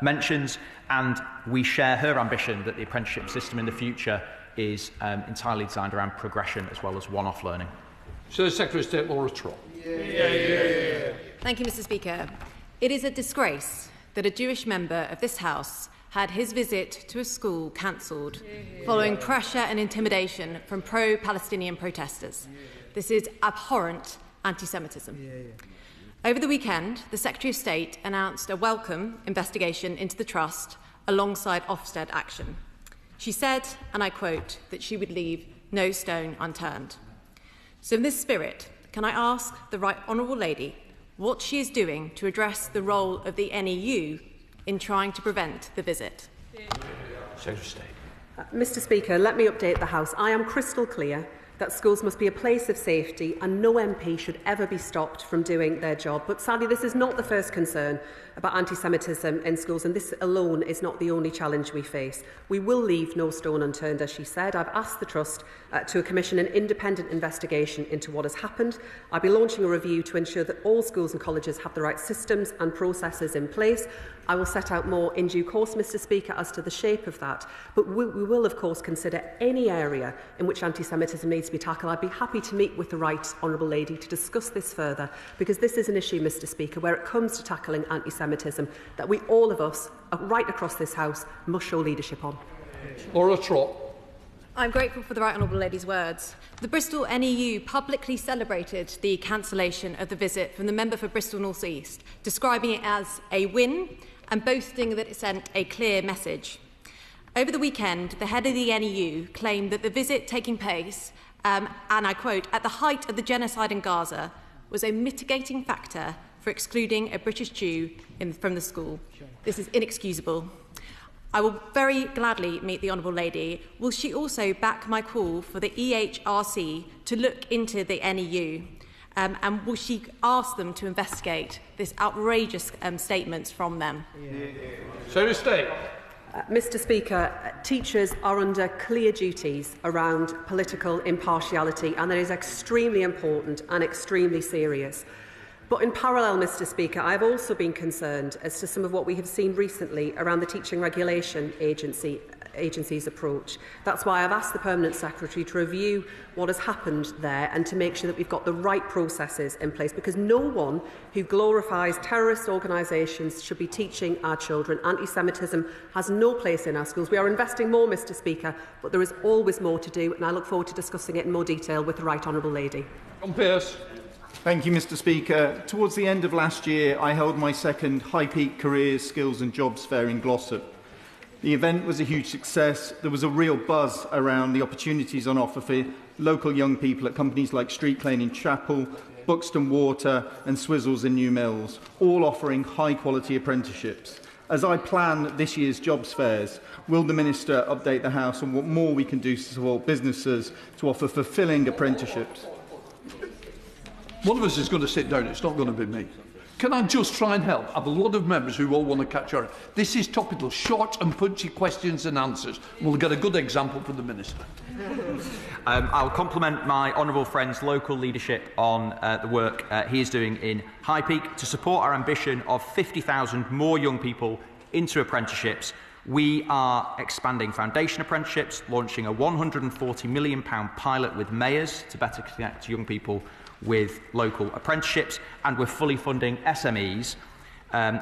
mentions, and we share her ambition that the apprenticeship system in the future is entirely designed around progression as well as one-off learning. So the Secretary of State Laura Trott. Thank you, Mr Speaker. It is a disgrace that a Jewish member of this House had his visit to a school cancelled following pressure and intimidation from pro-Palestinian protesters. This is abhorrent anti-Semitism. Over the weekend, the Secretary of State announced a welcome investigation into the Trust alongside Ofsted action. She said, and I quote, that she would leave no stone unturned. So in this spirit, can I ask the Right Honourable Lady what she is doing to address the role of the NEU in trying to prevent the visit? Secretary of State. Mr Speaker, let me update the House. I am crystal clear that schools must be a place of safety and no MP should ever be stopped from doing their job. But sadly, this is not the first concern about anti-Semitism in schools, and this alone is not the only challenge we face. We will leave no stone unturned, as she said. I've asked the Trust to commission an independent investigation into what has happened. I'll be launching a review to ensure that all schools and colleges have the right systems and processes in place. I will set out more in due course, Mr Speaker, as to the shape of that. But we will, of course, consider any area in which anti-Semitism needs to be tackled. I'd be happy to meet with the Right Honourable Lady to discuss this further, because this is an issue, Mr Speaker, where it comes to tackling anti-Semitism that we, all of us, right across this House, must show leadership on. Laura Trott. I'm grateful for the Right Honourable Lady's words. The Bristol NEU publicly celebrated the cancellation of the visit from the member for Bristol North East, describing it as a win and boasting that it sent a clear message. Over the weekend, the head of the NEU claimed that the visit taking place, and I quote, at the height of the genocide in Gaza, was a mitigating factor for excluding a British Jew from the school. This is inexcusable. I will very gladly meet the Honourable Lady. Will she also back my call for the EHRC to look into the NEU? And will she ask them to investigate this outrageous statements from them? Secretary of State. Mr Speaker, teachers are under clear duties around political impartiality, and that is extremely important and extremely serious. But in parallel, Mr Speaker, I have also been concerned as to some of what we have seen recently around the Teaching Regulation Agency's approach. That's why I've asked the Permanent Secretary to review what has happened there and to make sure that we've got the right processes in place, because no one who glorifies terrorist organisations should be teaching our children. Anti-Semitism has no place in our schools. We are investing more, Mr Speaker, but there is always more to do, and I look forward to discussing it in more detail with the Right Honourable Lady. John Pearce. Thank you, Mr. Speaker. Towards the end of last year, I held my second High Peak Careers, Skills and Jobs Fair in Glossop. The event was a huge success. There was a real buzz around the opportunities on offer for local young people at companies like Street Clean in Chapel, Buxton Water and Swizzles in New Mills, all offering high-quality apprenticeships. As I plan this year's jobs fairs, will the Minister update the House on what more we can do to support businesses to offer fulfilling apprenticeships? One of us is going to sit down. It's not going to be me. Can I just try and help? I have a lot of members who all want to catch on. This is topical, short and punchy questions and answers. We'll get a good example from the Minister. I'll compliment my honourable friend's local leadership on the work he is doing in High Peak to support our ambition of 50,000 more young people into apprenticeships. We are expanding foundation apprenticeships, launching a £140 million pilot with mayors to better connect young people with local apprenticeships, and we're fully funding SMEs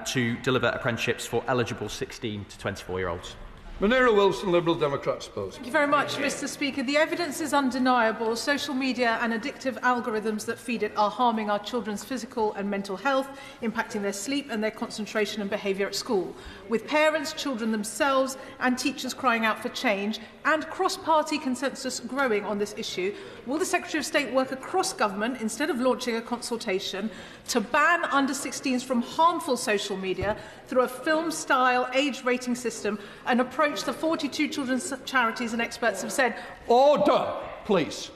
to deliver apprenticeships for eligible 16 to 24-year-olds. Munira Wilson, Liberal Democrat, suppose. Thank you very much, Mr. Speaker. The evidence is undeniable. Social media and addictive algorithms that feed it are harming our children's physical and mental health, impacting their sleep and their concentration and behaviour at school. With parents, children themselves and teachers crying out for change and cross-party consensus growing on this issue, will the Secretary of State work across government, instead of launching a consultation, to ban under-16s from harmful social media through a film-style age rating system, an approach the 42 children's charities and experts have said? Order, please.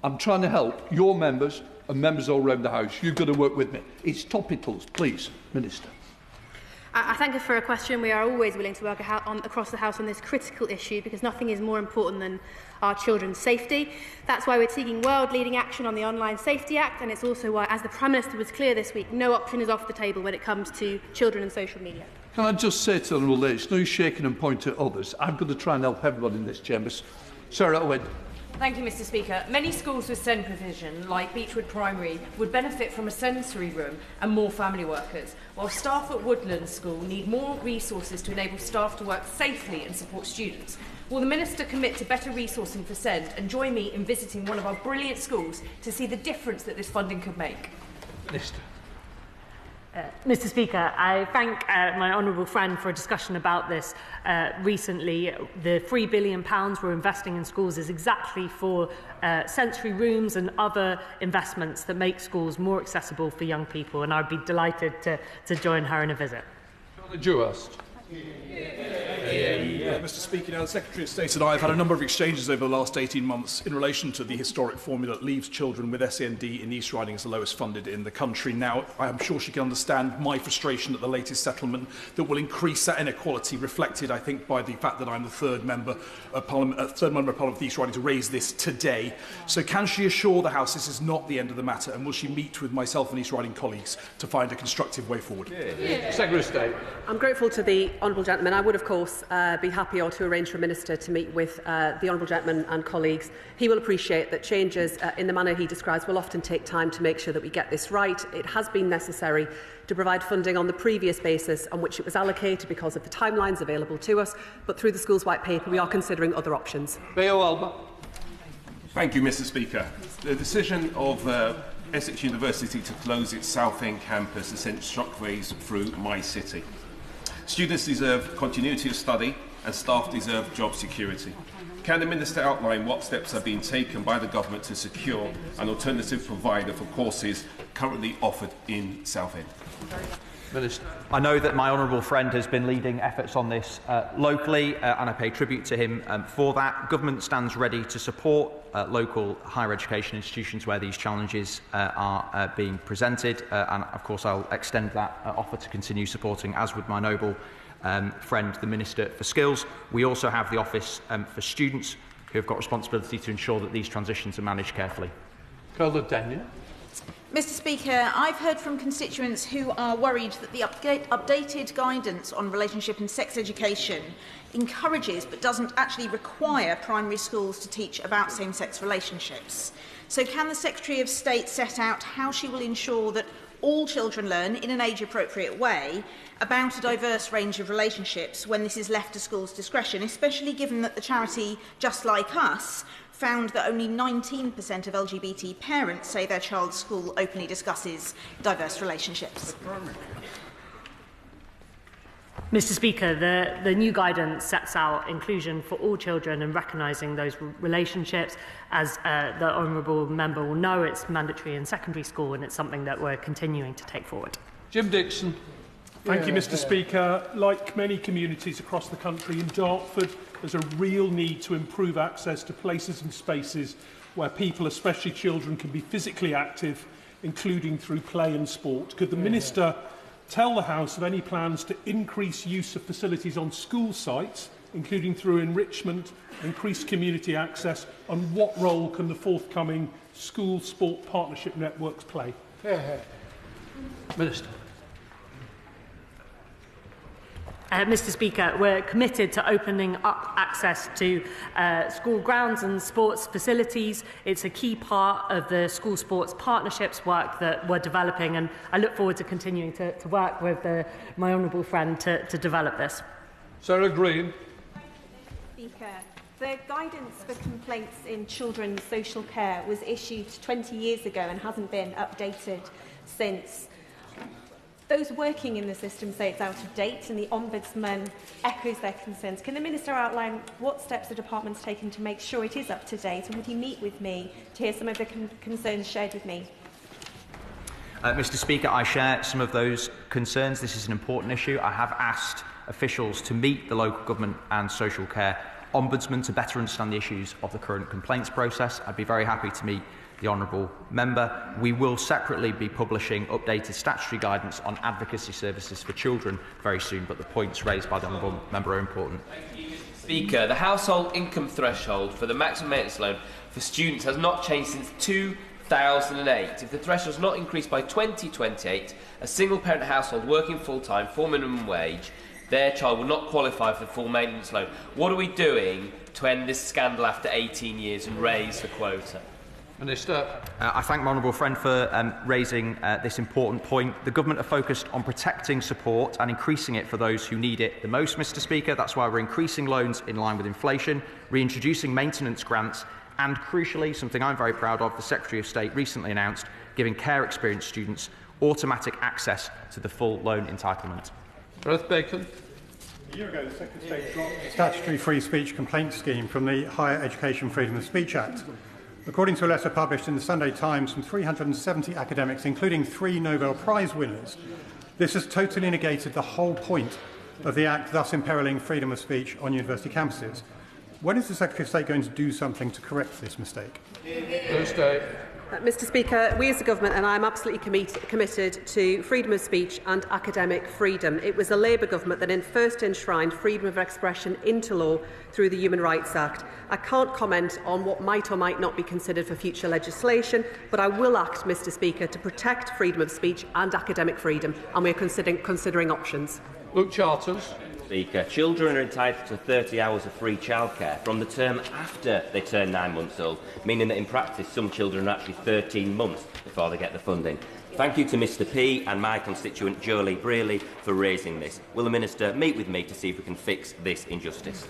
I'm trying to help your members and members all around the House. You've got to work with me. It's topicals, please, Minister. I thank her for a question. We are always willing to work across the House on this critical issue, because nothing is more important than our children's safety. That's why we're seeking world-leading action on the Online Safety Act, and it's also why, as the Prime Minister was clear this week, no option is off the table when it comes to children and social media. Can I just say to the Honourable Lady, it's no shaking and point at others. I'm going to try and help everybody in this chamber. Sarah Owen. Thank you, Mr. Speaker. Many schools with SEND provision, like Beechwood Primary, would benefit from a sensory room and more family workers, while staff at Woodland School need more resources to enable staff to work safely and support students. Will the Minister commit to better resourcing for SEND and join me in visiting one of our brilliant schools to see the difference that this funding could make? Minister. Mr. Speaker, I thank my honourable friend for a discussion about this recently. The £3 billion we're investing in schools is exactly for sensory rooms and other investments that make schools more accessible for young people, and I'd be delighted to join her in a visit. Mr. Speaker, now the Secretary of State and I have had a number of exchanges over the last 18 months in relation to the historic formula that leaves children with SEND in East Riding as the lowest funded in the country. Now, I am sure she can understand my frustration at the latest settlement that will increase that inequality, reflected, I think, by the fact that I'm the third member of Parliament of East Riding to raise this today. So can she assure the House this is not the end of the matter, and will she meet with myself and East Riding colleagues to find a constructive way forward? Secretary of State. I'm grateful to the honourable gentleman. I would, of course, be happy to arrange for a minister to meet with the honourable gentleman and colleagues. He will appreciate that changes in the manner he describes will often take time to make sure that we get this right. It has been necessary to provide funding on the previous basis on which it was allocated because of the timelines available to us, but through the Schools White Paper we are considering other options. Thank you, Mr. Speaker. The decision of Essex University to close its Southend campus has sent shockwaves through my city. Students deserve continuity of study and staff deserve job security. Can the Minister outline what steps are being taken by the government to secure an alternative provider for courses currently offered in Southend? Minister. I know that my honourable friend has been leading efforts on this locally, and I pay tribute to him for that. Government stands ready to support local higher education institutions where these challenges are being presented, and of course I'll extend that offer to continue supporting, as would my noble friend, the Minister for Skills. We also have the Office for Students, who have got responsibility to ensure that these transitions are managed carefully. Mr. Speaker, I've heard from constituents who are worried that the updated guidance on relationship and sex education encourages but doesn't actually require primary schools to teach about same-sex relationships. So can the Secretary of State set out how she will ensure that all children learn in an age-appropriate way about a diverse range of relationships when this is left to schools' discretion, especially given that the charity Just Like Us found that only 19% of LGBT parents say their child's school openly discusses diverse relationships. Mr. Speaker, the new guidance sets out inclusion for all children and recognising those relationships. As the honourable member will know, it's mandatory in secondary school, and it's something that we're continuing to take forward. Jim Dixon. Thank you, Mr. Speaker. Like many communities across the country, in Dartford, there's a real need to improve access to places and spaces where people, especially children, can be physically active, including through play and sport. Could the Minister tell the House of any plans to increase use of facilities on school sites, including through enrichment, increased community access, and what role can the forthcoming school sport partnership networks play? Minister. Mr. Speaker, we're committed to opening up access to school grounds and sports facilities. It's a key part of the school sports partnerships work that we're developing, and I look forward to continuing to work with my honourable friend to develop this. Sarah Green. Speaker, the guidance for complaints in children's social care was issued 20 years ago and hasn't been updated since. Those working in the system say it's out of date, and the Ombudsman echoes their concerns. Can the Minister outline what steps the department's taking to make sure it is up to date, and would he meet with me to hear some of the concerns shared with me? Mr. Speaker, I share some of those concerns. This is an important issue. I have asked officials to meet the local government and social care ombudsman to better understand the issues of the current complaints process. I'd be very happy to meet the honourable member. We will separately be publishing updated statutory guidance on advocacy services for children very soon, but the points raised by the honourable member are important. Speaker, the household income threshold for the maximum maintenance loan for students has not changed since 2008. If the threshold is not increased by 2028, a single-parent household working full-time for minimum wage, their child will not qualify for the full maintenance loan. What are we doing to end this scandal after 18 years and raise the quota? Minister. I thank my honourable friend for raising this important point. The government are focused on protecting support and increasing it for those who need it the most, Mr. Speaker. That's why we're increasing loans in line with inflation, reintroducing maintenance grants, and crucially, something I'm very proud of, the Secretary of State recently announced, giving care experienced students automatic access to the full loan entitlement. Gareth Bacon. A year ago, the Secretary of State dropped the statutory free speech complaint scheme from the Higher Education Freedom of Speech Act. According to a letter published in the Sunday Times from 370 academics, including 3 Nobel Prize winners, this has totally negated the whole point of the Act, thus imperiling freedom of speech on university campuses. When is the Secretary of State going to do something to correct this mistake? Thursday. Mr. Speaker, we as a government, and I'm absolutely committed to freedom of speech and academic freedom. It was the Labour government that first enshrined freedom of expression into law through the Human Rights Act. I can't comment on what might or might not be considered for future legislation, but I will act, Mr. Speaker, to protect freedom of speech and academic freedom, and we are considering options. Luke Charters. Speaker, children are entitled to 30 hours of free childcare from the term after they turn 9 months old, meaning that in practice some children are actually 13 months before they get the funding. Thank you to Mr P and my constituent Jolie Brearley for raising this. Will the Minister meet with me to see if we can fix this injustice?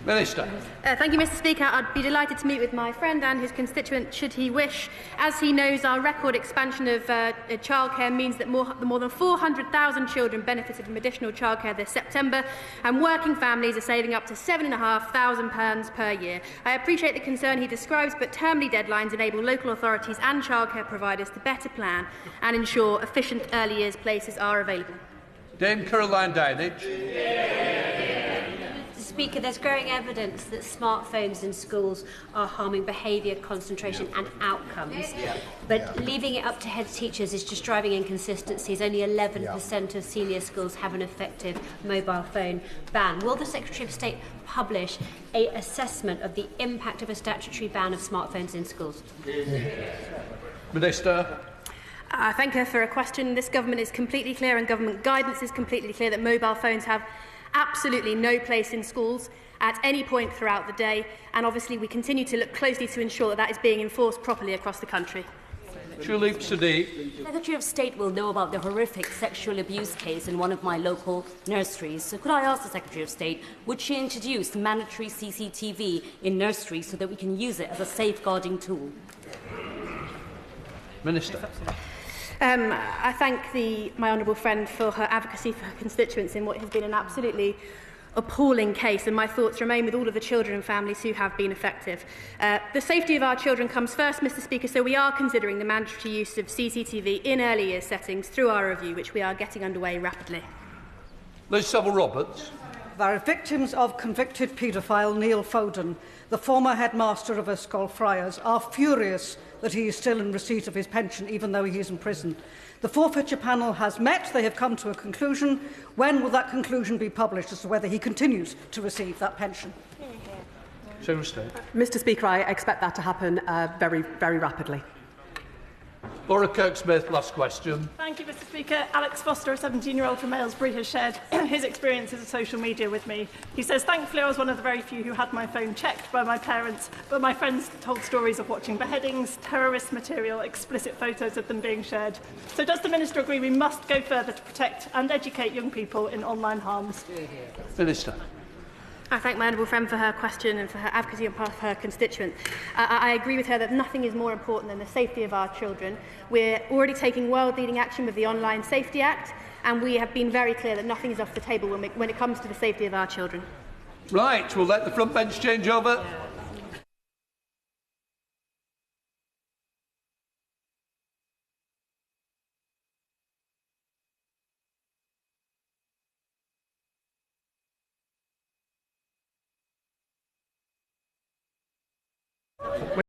Minister. Thank you, Mr. Speaker. I'd be delighted to meet with my friend and his constituent should he wish. As he knows, our record expansion of childcare means that more than 400,000 children benefited from additional childcare this September, and working families are saving up to £7,500 per year. I appreciate the concern he describes, but termly deadlines enable local authorities and childcare providers to better plan and ensure efficient early years places are available. Dame Caroline Downage. Speaker, there's growing evidence that smartphones in schools are harming behaviour, concentration and outcomes. But leaving it up to head teachers is just driving inconsistencies. Only 11% of senior schools have an effective mobile phone ban. Will the Secretary of State publish an assessment of the impact of a statutory ban of smartphones in schools? Minister. I thank her for a question. This government is completely clear, and government guidance is completely clear, that mobile phones have absolutely no place in schools at any point throughout the day, and obviously we continue to look closely to ensure that that is being enforced properly across the country. Phillipson. The Secretary of State will know about the horrific sexual abuse case in one of my local nurseries. So could I ask the Secretary of State, would she introduce mandatory CCTV in nurseries so that we can use it as a safeguarding tool? Minister. I thank my honourable friend for her advocacy for her constituents in what has been an absolutely appalling case, and my thoughts remain with all of the children and families who have been affected. The safety of our children comes first, Mr Speaker, so we are considering the mandatory use of CCTV in early years settings through our review, which we are getting underway rapidly. Liz Saville-Roberts. There are victims of convicted paedophile Neil Foden, the former headmaster of Erskine Friars, are furious that he is still in receipt of his pension even though he is in prison. The forfeiture panel has met. They have come to a conclusion. When will that conclusion be published as to whether he continues to receive that pension? Mr Speaker, I expect that to happen very, very rapidly. Laura Kirk-Smith, last question. Thank you, Mr Speaker. Alex Foster, a 17-year-old from Aylesbury, has shared his experiences of social media with me. He says, thankfully, I was one of the very few who had my phone checked by my parents, but my friends told stories of watching beheadings, terrorist material, explicit photos of them being shared. So does the Minister agree we must go further to protect and educate young people in online harms? Minister. I thank my honourable friend for her question and for her advocacy on behalf of her constituents. I agree with her that nothing is more important than the safety of our children. We're already taking world-leading action with the Online Safety Act, and we have been very clear that nothing is off the table when it comes to the safety of our children. Right, we'll let the front bench change over.